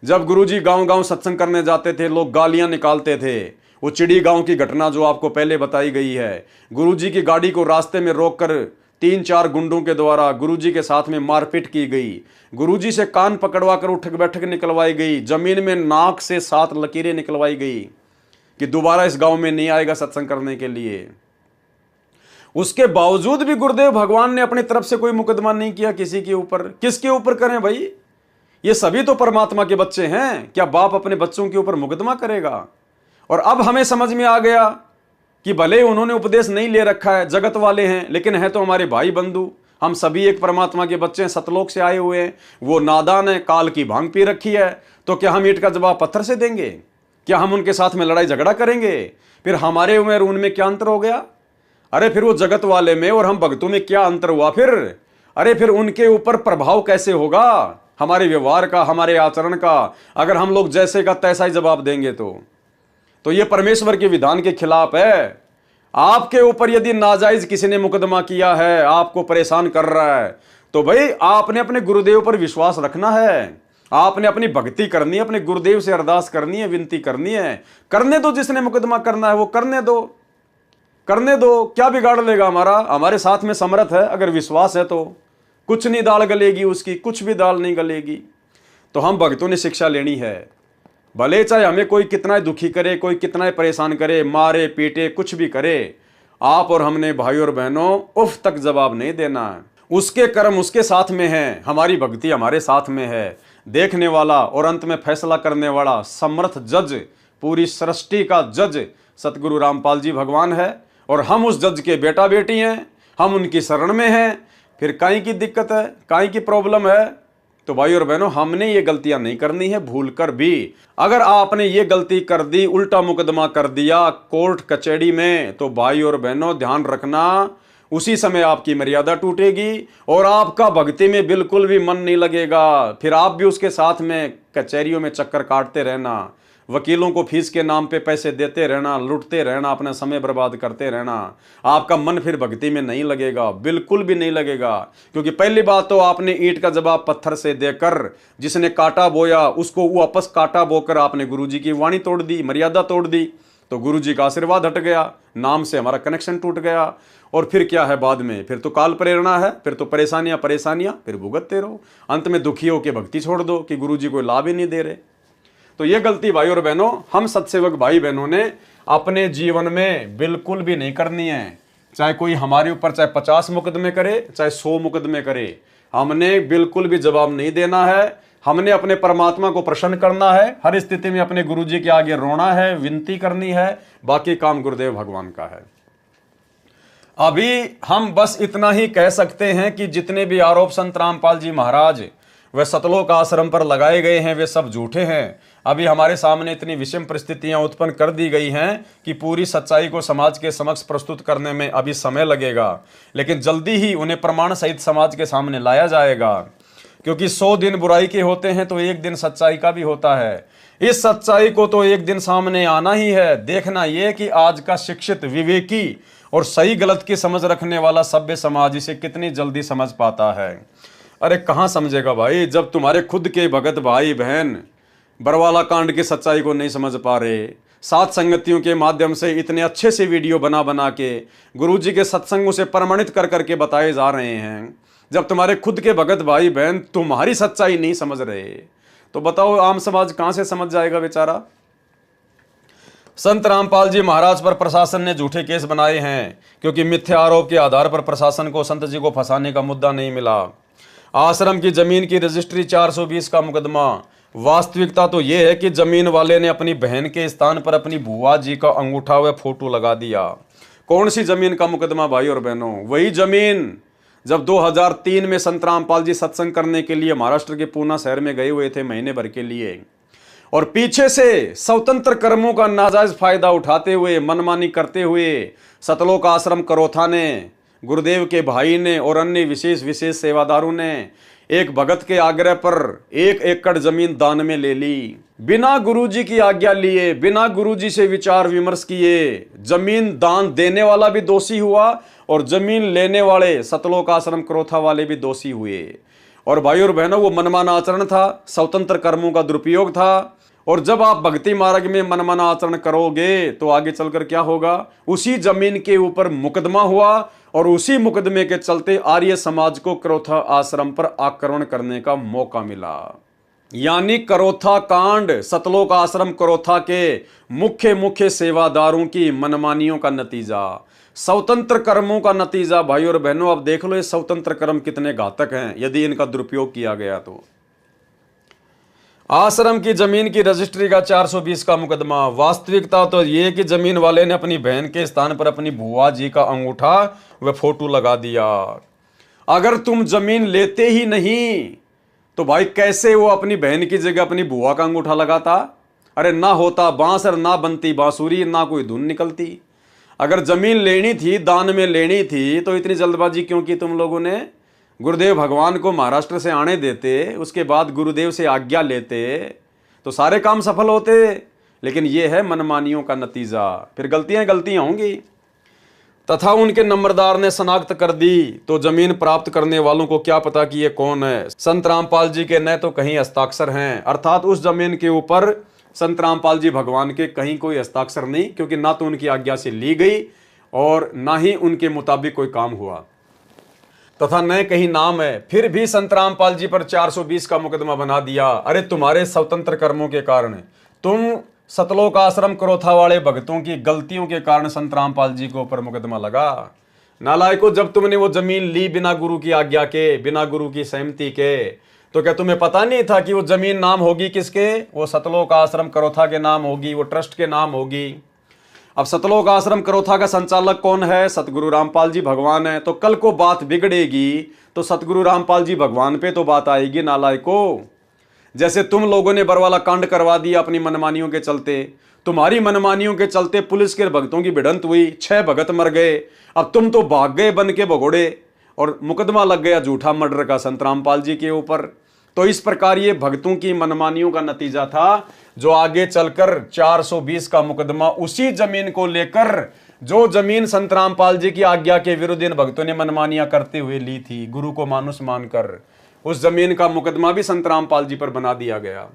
जब गुरुजी गांव-गांव सत्संग करने जाते थे, लोग गालियां निकालते थे। वो चिड़ी गांव की घटना जो आपको पहले बताई गई है, गुरुजी की गाड़ी को रास्ते में रोककर 3-4 गुंडों के द्वारा गुरुजी के साथ में मारपीट की गई। गुरुजी से कान पकड़वा कर उठक बैठक निकलवाई गई। जमीन में नाक से 7 लकीरें निकलवाई गई कि दोबारा इस गांव में नहीं आएगा सत्संग करने के लिए। उसके बावजूद भी गुरुदेव भगवान ने अपनी तरफ से कोई मुकदमा नहीं किया किसी के ऊपर। किसके ऊपर करें भाई? ये सभी तो परमात्मा के बच्चे हैं। क्या बाप अपने बच्चों के ऊपर मुकदमा करेगा? और अब हमें समझ में आ गया कि भले उन्होंने उपदेश नहीं ले रखा है, जगत वाले हैं, लेकिन है तो हमारे भाई बंधु। हम सभी एक परमात्मा के बच्चे हैं, सतलोक से आए हुए हैं। वो नादान है, काल की भांग पी रखी है, तो क्या हम ईंट का जवाब पत्थर से देंगे? क्या हम उनके साथ में लड़ाई झगड़ा करेंगे? फिर हमारे में और उनमें क्या अंतर हो गया? अरे फिर वो जगत वाले में और हम भक्तों में क्या अंतर हुआ फिर? अरे फिर उनके ऊपर प्रभाव कैसे होगा हमारे व्यवहार का, हमारे आचरण का, अगर हम लोग जैसे का तैसा ही जवाब देंगे तो ये परमेश्वर के विधान के खिलाफ है। आपके ऊपर यदि नाजायज किसी ने मुकदमा किया है, आपको परेशान कर रहा है, तो भाई आपने अपने गुरुदेव पर विश्वास रखना है। आपने अपनी भक्ति करनी है, अपने गुरुदेव से अरदास करनी है, विनती करनी है। करने दो, जिसने मुकदमा करना है वो करने दो, करने दो। क्या बिगाड़ लेगा हमारा? हमारे साथ में समर्थ है, अगर विश्वास है तो कुछ नहीं दाल गलेगी उसकी, कुछ भी दाल नहीं गलेगी। तो हम भक्तों ने शिक्षा लेनी है। भले चाहे हमें कोई कितना ही दुखी करे, कोई कितना ही परेशान करे, मारे पीटे, कुछ भी करे, आप और हमने भाई और बहनों उफ तक जवाब नहीं देना है। उसके कर्म उसके साथ में है, हमारी भक्ति हमारे साथ में है। देखने वाला और अंत में फैसला करने वाला समर्थ जज, पूरी सृष्टि का जज सतगुरु रामपाल जी भगवान है, और हम उस जज के बेटा बेटी हैं, हम उनकी शरण में हैं। फिर काई की दिक्कत है, काई की प्रॉब्लम है? तो भाई और बहनों, हमने ये गलतियां नहीं करनी है भूल कर भी। अगर आपने ये गलती कर दी, उल्टा मुकदमा कर दिया कोर्ट कचहरी में, तो भाई और बहनों ध्यान रखना, उसी समय आपकी मर्यादा टूटेगी और आपका भक्ति में बिल्कुल भी मन नहीं लगेगा। फिर आप भी उसके साथ में कचहरियों में चक्कर काटते रहना, वकीलों को फीस के नाम पे पैसे देते रहना, लुटते रहना, अपना समय बर्बाद करते रहना। आपका मन फिर भक्ति में नहीं लगेगा, बिल्कुल भी नहीं लगेगा। क्योंकि पहली बात तो आपने ईंट का जवाब पत्थर से देकर, जिसने कांटा बोया उसको वापस कांटा बोकर आपने गुरुजी की वाणी तोड़ दी, मर्यादा तोड़ दी, तो गुरुजी का आशीर्वाद हट गया, नाम से हमारा कनेक्शन टूट गया। और फिर क्या है बाद में? फिर तो काल प्रेरणा है, फिर तो परेशानियां फिर भुगतते रहो। अंत में दुखी होकर भक्ति छोड़ दो कि गुरुजी कोई लाभ ही नहीं दे रहे। तो ये गलती भाई और बहनों, हम सत्सेवक भाई बहनों ने अपने जीवन में बिल्कुल भी नहीं करनी है। चाहे कोई हमारे ऊपर चाहे 50 मुकदमे करे, चाहे 100 मुकदमे करे, हमने बिल्कुल भी जवाब नहीं देना है। हमने अपने परमात्मा को प्रसन्न करना है, हर स्थिति में अपने गुरुजी के आगे रोना है, विनती करनी है। बाकी काम गुरुदेव भगवान का है। अभी हम बस इतना ही कह सकते हैं कि जितने भी आरोप संत रामपाल जी महाराज वे सतलोक आश्रम पर लगाए गए हैं, वे सब झूठे हैं। अभी हमारे सामने इतनी विषम परिस्थितियां उत्पन्न कर दी गई हैं कि पूरी सच्चाई को समाज के समक्ष प्रस्तुत करने में अभी समय लगेगा, लेकिन जल्दी ही उन्हें प्रमाण सहित समाज के सामने लाया जाएगा। क्योंकि 100 दिन बुराई के होते हैं तो एक दिन सच्चाई का भी होता है। इस सच्चाई को तो एक दिन सामने आना ही है। देखना यह कि आज का शिक्षित, विवेकी और सही गलत की समझ रखने वाला सभ्य समाज इसे कितनी जल्दी समझ पाता है। अरे कहाँ समझेगा भाई, जब तुम्हारे खुद के भगत भाई बहन बरवाला कांड की सच्चाई को नहीं समझ पा रहे, सात संगतियों के माध्यम से इतने अच्छे से वीडियो बना बना के गुरुजी के सत्संगों से प्रमाणित कर करके बताए जा रहे हैं, जब तुम्हारे खुद के भगत भाई बहन तुम्हारी सच्चाई नहीं समझ रहे, तो बताओ आम समाज कहां से समझ जाएगा बेचारा। संत रामपाल जी महाराज पर प्रशासन ने झूठे केस बनाए हैं, क्योंकि मिथ्या आरोप के आधार पर प्रशासन को संत जी को फंसाने का मुद्दा नहीं मिला। आश्रम की जमीन की रजिस्ट्री 420 का मुकदमा। वास्तविकता तो यह है कि जमीन वाले ने अपनी बहन के स्थान पर अपनी बुआ जी का अंगूठा व फोटो लगा दिया। कौन सी जमीन का मुकदमा भाई और बहनों? वही जमीन जब 2003 में संत रामपाल जी सत्संग करने के लिए महाराष्ट्र के पूना शहर में गए हुए थे महीने भर के लिए, और पीछे से स्वतंत्र कर्मों का नाजायज फायदा उठाते हुए, मनमानी करते हुए सतलोक आश्रम करोथा ने, गुरुदेव के भाई ने और अन्य विशेष सेवादारों ने एक भगत के आग्रह पर 1 एकड़ जमीन दान में ले ली, बिना गुरुजी की आज्ञा लिए, बिना गुरुजी से विचार विमर्श किए। जमीन दान देने वाला भी दोषी हुआ और जमीन लेने वाले सतलोक आश्रम क्रोथा वाले भी दोषी हुए। और भाई और बहनों, वो मनमाना आचरण था, स्वतंत्र कर्मों का दुरुपयोग था। और जब आप भक्ति मार्ग में मनमाना आचरण करोगे तो आगे चलकर क्या होगा, उसी जमीन के ऊपर मुकदमा हुआ और उसी मुकदमे के चलते आर्य समाज को क्रोथा आश्रम पर आक्रमण करने का मौका मिला। यानी क्रोथा कांड सतलोक आश्रम क्रोथा के मुख्य सेवादारों की मनमानियों का नतीजा, स्वतंत्र कर्मों का नतीजा। भाई और बहनों, अब देख लो ये स्वतंत्र कर्म कितने घातक हैं यदि इनका दुरुपयोग किया गया तो। आश्रम की जमीन की रजिस्ट्री का 420 का मुकदमा। वास्तविकता तो ये कि जमीन वाले ने अपनी बहन के स्थान पर अपनी बुआ जी का अंगूठा व फोटो लगा दिया। अगर तुम जमीन लेते ही नहीं तो भाई कैसे वो अपनी बहन की जगह अपनी बुआ का अंगूठा लगाता? अरे ना होता बांस और ना बनती बांसुरी, ना कोई धुन निकलती। अगर जमीन लेनी थी, दान में लेनी थी, तो इतनी जल्दबाजी क्यों की तुम लोगों ने? गुरुदेव भगवान को महाराष्ट्र से आने देते, उसके बाद गुरुदेव से आज्ञा लेते तो सारे काम सफल होते। लेकिन यह है मनमानियों का नतीजा। फिर गलतियां होंगी। तथा उनके नंबरदार ने शनाख्त कर दी तो जमीन प्राप्त करने वालों को क्या पता कि ये कौन है। संत रामपाल जी के न तो कहीं हस्ताक्षर हैं, अर्थात उस जमीन के ऊपर संत रामपाल जी भगवान के कहीं कोई हस्ताक्षर नहीं, क्योंकि ना तो उनकी आज्ञा से ली गई और ना ही उनके मुताबिक कोई काम हुआ, तथा न कहीं नाम है। फिर भी संत रामपाल जी पर 420 का मुकदमा बना दिया। अरे तुम्हारे स्वतंत्र कर्मों के कारण, तुम सतलोक आश्रम क्रोथा वाले भक्तों की गलतियों के कारण संत रामपाल जी के ऊपर मुकदमा लगा। नालायकों, जब तुमने वो जमीन ली बिना गुरु की आज्ञा के, बिना गुरु की सहमति के, तो क्या तुम्हें पता नहीं था कि वो जमीन नाम होगी किसके? वो सतलोक आश्रम क्रोथा के नाम होगी, वो ट्रस्ट के नाम होगी। अब सतलोक आश्रम क्रोथा का संचालक कौन है? सतगुरु रामपाल जी भगवान है। तो कल को बात बिगड़ेगी तो सतगुरु रामपाल जी भगवान पे तो बात आएगी नालायकों। जैसे तुम लोगों ने बरवाला कांड करवा दिया अपनी मनमानियों के चलते, तुम्हारी मनमानियों के चलते पुलिस के भक्तों की भिड़ंत हुई, 6 भगत मर गए। अब तुम तो भाग गए बन के भगोड़े और मुकदमा लग गया झूठा मर्डर का संत रामपाल जी के ऊपर। तो इस प्रकार ये भक्तों की मनमानियों का नतीजा था, जो आगे चलकर 420 का मुकदमा उसी जमीन को लेकर, जो जमीन संत रामपाल जी की आज्ञा के विरुद्ध इन भक्तों ने मनमानियां करते हुए ली थी, गुरु को मानुष मानकर, उस जमीन का मुकदमा भी संत रामपाल जी पर बना दिया गया।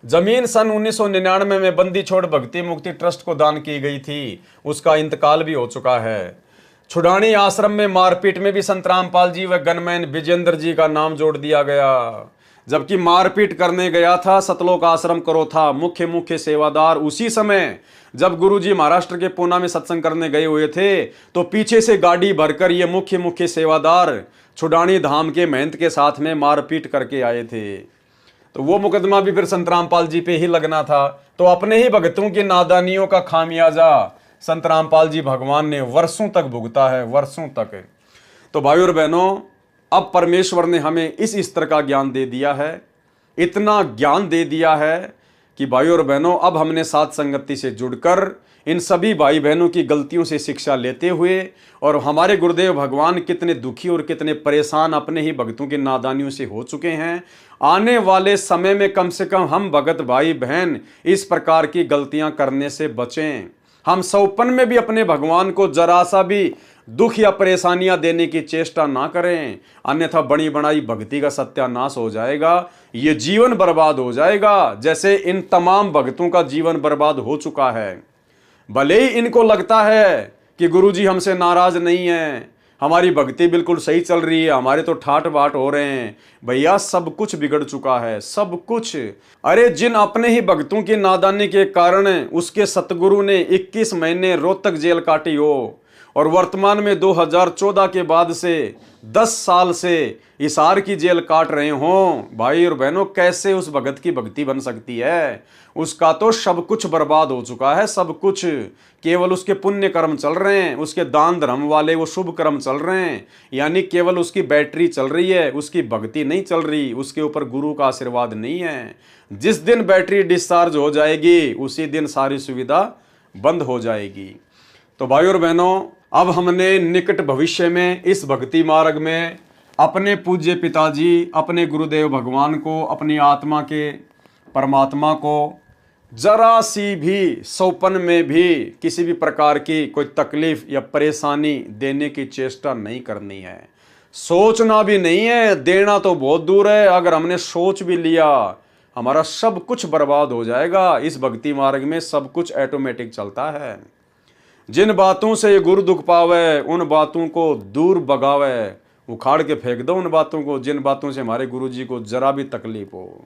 जमीन सन 1999 में बंदी छोड़ भक्ति मुक्ति ट्रस्ट को दान की गई थी, उसका इंतकाल भी हो चुका है। छुडानी आश्रम में मारपीट में भी संत रामपाल जी व गनमैन विजेंद्र जी का नाम जोड़ दिया गया, जबकि मारपीट करने गया था सतलोक आश्रम क्रोथा मुख्य सेवादार। उसी समय जब गुरुजी महाराष्ट्र के पूना में सत्संग करने गए हुए थे तो पीछे से गाड़ी भरकर ये मुख्य सेवादार छुडानी धाम के महंत के साथ में मारपीट करके आए थे। तो वो मुकदमा भी फिर संत रामपाल जी पे ही लगना था। तो अपने ही भक्तों की नादानियों का खामियाजा संत रामपाल जी भगवान ने वर्षों तक भुगता है, वर्षों तक। तो भाइयों और बहनों, अब परमेश्वर ने हमें इस स्तर का ज्ञान दे दिया है, इतना ज्ञान दे दिया है कि भाइयों और बहनों, अब हमने साथ संगति से जुड़कर इन सभी भाई बहनों की गलतियों से शिक्षा लेते हुए, और हमारे गुरुदेव भगवान कितने दुखी और कितने परेशान अपने ही भक्तों की नादानियों से हो चुके हैं, आने वाले समय में कम से कम हम भगत भाई बहन इस प्रकार की गलतियां करने से बचें। हम सौपन में भी अपने भगवान को जरा सा भी दुख या परेशानियां देने की चेष्टा ना करें, अन्यथा बड़ी बनाई भक्ति का सत्यानाश हो जाएगा, ये जीवन बर्बाद हो जाएगा, जैसे इन तमाम भक्तों का जीवन बर्बाद हो चुका है। भले ही इनको लगता है कि गुरुजी हमसे नाराज नहीं है, हमारी भक्ति बिल्कुल सही चल रही है, हमारे तो ठाट बाट हो रहे हैं, भैया सब कुछ बिगड़ चुका है, सब कुछ। अरे जिन अपने ही भक्तों की नादानी के कारण उसके सतगुरु ने 21 महीने रोहतक जेल काटी हो, और वर्तमान में 2014 के बाद से 10 साल से हिसार की जेल काट रहे हों, भाई और बहनों, कैसे उस भगत की भक्ति बन सकती है? उसका तो सब कुछ बर्बाद हो चुका है, सब कुछ। केवल उसके पुण्य कर्म चल रहे हैं, उसके दान धर्म वाले वो शुभ कर्म चल रहे हैं, यानी केवल उसकी बैटरी चल रही है, उसकी भक्ति नहीं चल रही, उसके ऊपर गुरु का आशीर्वाद नहीं है। जिस दिन बैटरी डिस्चार्ज हो जाएगी उसी दिन सारी सुविधा बंद हो जाएगी। तो भाई और बहनों, अब हमने निकट भविष्य में इस भक्ति मार्ग में अपने पूज्य पिताजी, अपने गुरुदेव भगवान को, अपनी आत्मा के परमात्मा को जरा सी भी सौपन में भी किसी भी प्रकार की कोई तकलीफ या परेशानी देने की चेष्टा नहीं करनी है। सोचना भी नहीं है, देना तो बहुत दूर है। अगर हमने सोच भी लिया, हमारा सब कुछ बर्बाद हो जाएगा। इस भक्ति मार्ग में सब कुछ ऑटोमेटिक चलता है। जिन बातों से ये गुरु दुख पावे, उन बातों को दूर भगावे, उखाड़ के फेंक दो उन बातों को जिन बातों से हमारे गुरु जी को जरा भी तकलीफ हो।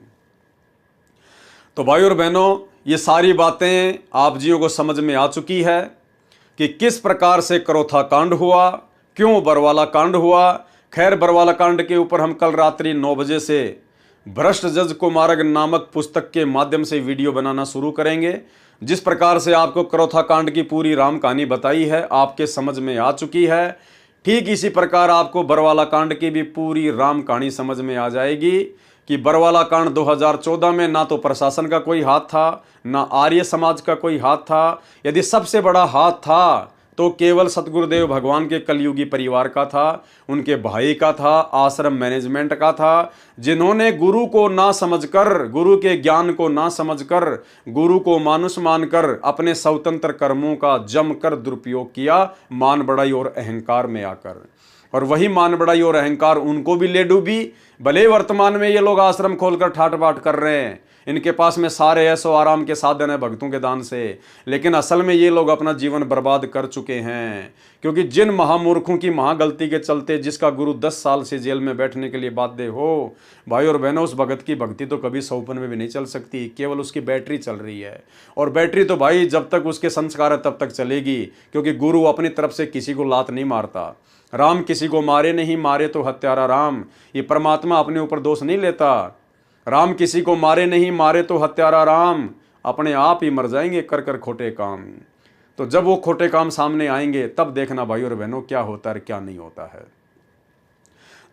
तो भाई और बहनों, ये सारी बातें आप जियों को समझ में आ चुकी है कि किस प्रकार से करोथा कांड हुआ, क्यों बरवाला कांड हुआ। खैर, बरवाला कांड के ऊपर हम कल रात्रि 9 बजे से भ्रष्ट जज को मार्ग नामक पुस्तक के माध्यम से वीडियो बनाना शुरू करेंगे। जिस प्रकार से आपको करोथा कांड की पूरी राम कहानी बताई है, आपके समझ में आ चुकी है। ठीक इसी प्रकार आपको बरवाला कांड की भी पूरी राम कहानी समझ में आ जाएगी कि बरवाला कांड 2014 में ना तो प्रशासन का कोई हाथ था, ना आर्य समाज का कोई हाथ था। यदि सबसे बड़ा हाथ था तो केवल सतगुरुदेव भगवान के कलयुगी परिवार का था, उनके भाई का था, आश्रम मैनेजमेंट का था, जिन्होंने गुरु को ना समझकर, गुरु के ज्ञान को ना समझकर, गुरु को मानुष मानकर अपने स्वतंत्र कर्मों का जमकर दुरुपयोग किया, मान बढ़ाई और अहंकार में आकर। और वही मान बढ़ाई और अहंकार उनको भी ले डूबी। भले वर्तमान में ये लोग आश्रम खोलकर ठाट बाट कर रहे हैं, इनके पास में सारे ऐसो आराम के साधन है भक्तों के दान से, लेकिन असल में ये लोग अपना जीवन बर्बाद कर चुके हैं। क्योंकि जिन महामूर्खों की महागलती के चलते जिसका गुरु 10 साल से जेल में बैठने के लिए बाध्य हो, भाई और बहनों, उस भगत की भक्ति तो कभी सौपन में भी नहीं चल सकती, केवल उसकी बैटरी चल रही है। और बैटरी तो भाई जब तक उसके संस्कार है तब तक चलेगी, क्योंकि गुरु अपनी तरफ से किसी को लात नहीं मारता। राम किसी को मारे नहीं, मारे तो हत्यारा राम। ये परमात्मा अपने ऊपर दोष नहीं लेता। राम किसी को मारे नहीं, मारे तो हत्यारा राम। अपने आप ही मर जाएंगे कर कर खोटे काम। तो जब वो खोटे काम सामने आएंगे तब देखना भाई और बहनों क्या होता है क्या नहीं होता है।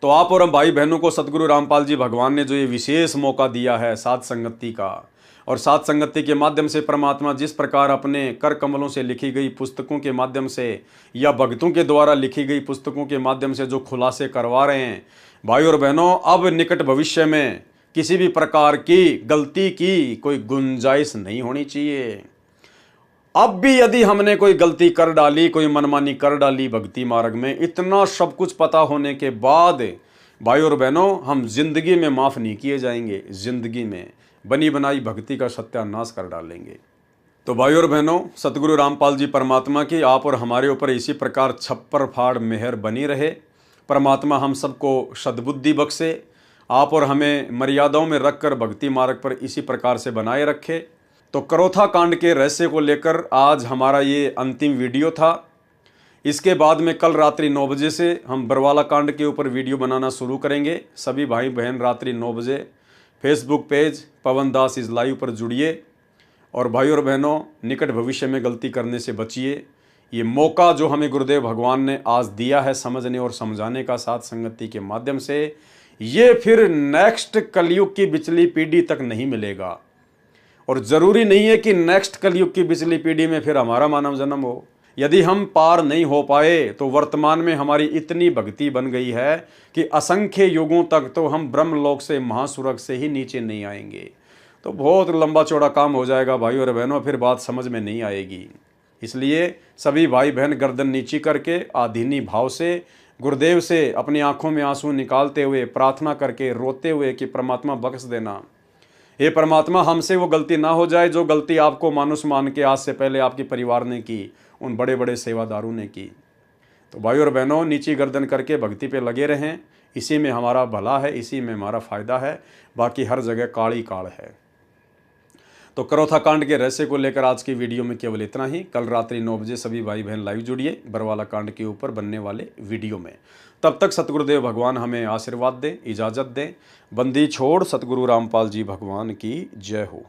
तो आप और हम भाई बहनों को सतगुरु रामपाल जी भगवान ने जो ये विशेष मौका दिया है साध संगति का, और साध संगति के माध्यम से परमात्मा जिस प्रकार अपने कर कमलों से लिखी गई पुस्तकों के माध्यम से या भक्तों के द्वारा लिखी गई पुस्तकों के माध्यम से जो खुलासे करवा रहे हैं, भाई और बहनों, अब निकट भविष्य में किसी भी प्रकार की गलती की कोई गुंजाइश नहीं होनी चाहिए। अब भी यदि हमने कोई गलती कर डाली, कोई मनमानी कर डाली भक्ति मार्ग में, इतना सब कुछ पता होने के बाद भाई और बहनों, हम जिंदगी में माफ नहीं किए जाएंगे। जिंदगी में बनी बनाई भक्ति का सत्यानाश कर डालेंगे। तो भाई और बहनों, सतगुरु रामपाल जी परमात्मा की आप और हमारे ऊपर इसी प्रकार छप्पर फाड़ मेहर बनी रहे। परमात्मा हम सबको सद्बुद्धि बख्शे, आप और हमें मर्यादाओं में रखकर भक्ति मार्ग पर इसी प्रकार से बनाए रखे। तो करोथा कांड के रहस्य को लेकर आज हमारा ये अंतिम वीडियो था। इसके बाद में कल रात्रि 9 बजे से हम बरवाला कांड के ऊपर वीडियो बनाना शुरू करेंगे। सभी भाई बहन रात्रि 9 बजे Facebook page Pawan Das is live पर जुड़िए। और भाई और बहनों, निकट भविष्य में गलती करने से बचिए। ये मौका जो हमें गुरुदेव भगवान ने आज दिया है समझने और समझाने का साथ संगति के माध्यम से, ये फिर नेक्स्ट कलयुग की पिछली पीढ़ी तक नहीं मिलेगा। और ज़रूरी नहीं है कि नेक्स्ट कलयुग की पिछली पीढ़ी में फिर हमारा मानव जन्म हो। यदि हम पार नहीं हो पाए तो वर्तमान में हमारी इतनी भक्ति बन गई है कि असंख्य युगों तक तो हम ब्रह्मलोक से महासुरग से ही नीचे नहीं आएंगे। तो बहुत लंबा चौड़ा काम हो जाएगा भाई और बहनों, फिर बात समझ में नहीं आएगी। इसलिए सभी भाई बहन गर्दन नीची करके आधीनी भाव से गुरुदेव से अपनी आंखों में आंसू निकालते हुए प्रार्थना करके रोते हुए कि परमात्मा बख्श देना, हे परमात्मा, हमसे वो गलती ना हो जाए जो गलती आपको मानुष मान के आज से पहले आपके परिवार ने की, उन बड़े बड़े सेवादारों ने की। तो भाई और बहनों, नीची गर्दन करके भक्ति पे लगे रहें। इसी में हमारा भला है, इसी में हमारा फायदा है, बाकी हर जगह काल ही काल है। तो करोथा कांड के रहस्य को लेकर आज की वीडियो में केवल इतना ही। कल रात्रि 9 बजे सभी भाई बहन लाइव जुड़िए बरवाला कांड के ऊपर बनने वाले वीडियो में। तब तक सतगुरुदेव भगवान हमें आशीर्वाद दें, इजाज़त दें। बंदी छोड़ सतगुरु रामपाल जी भगवान की जय हो।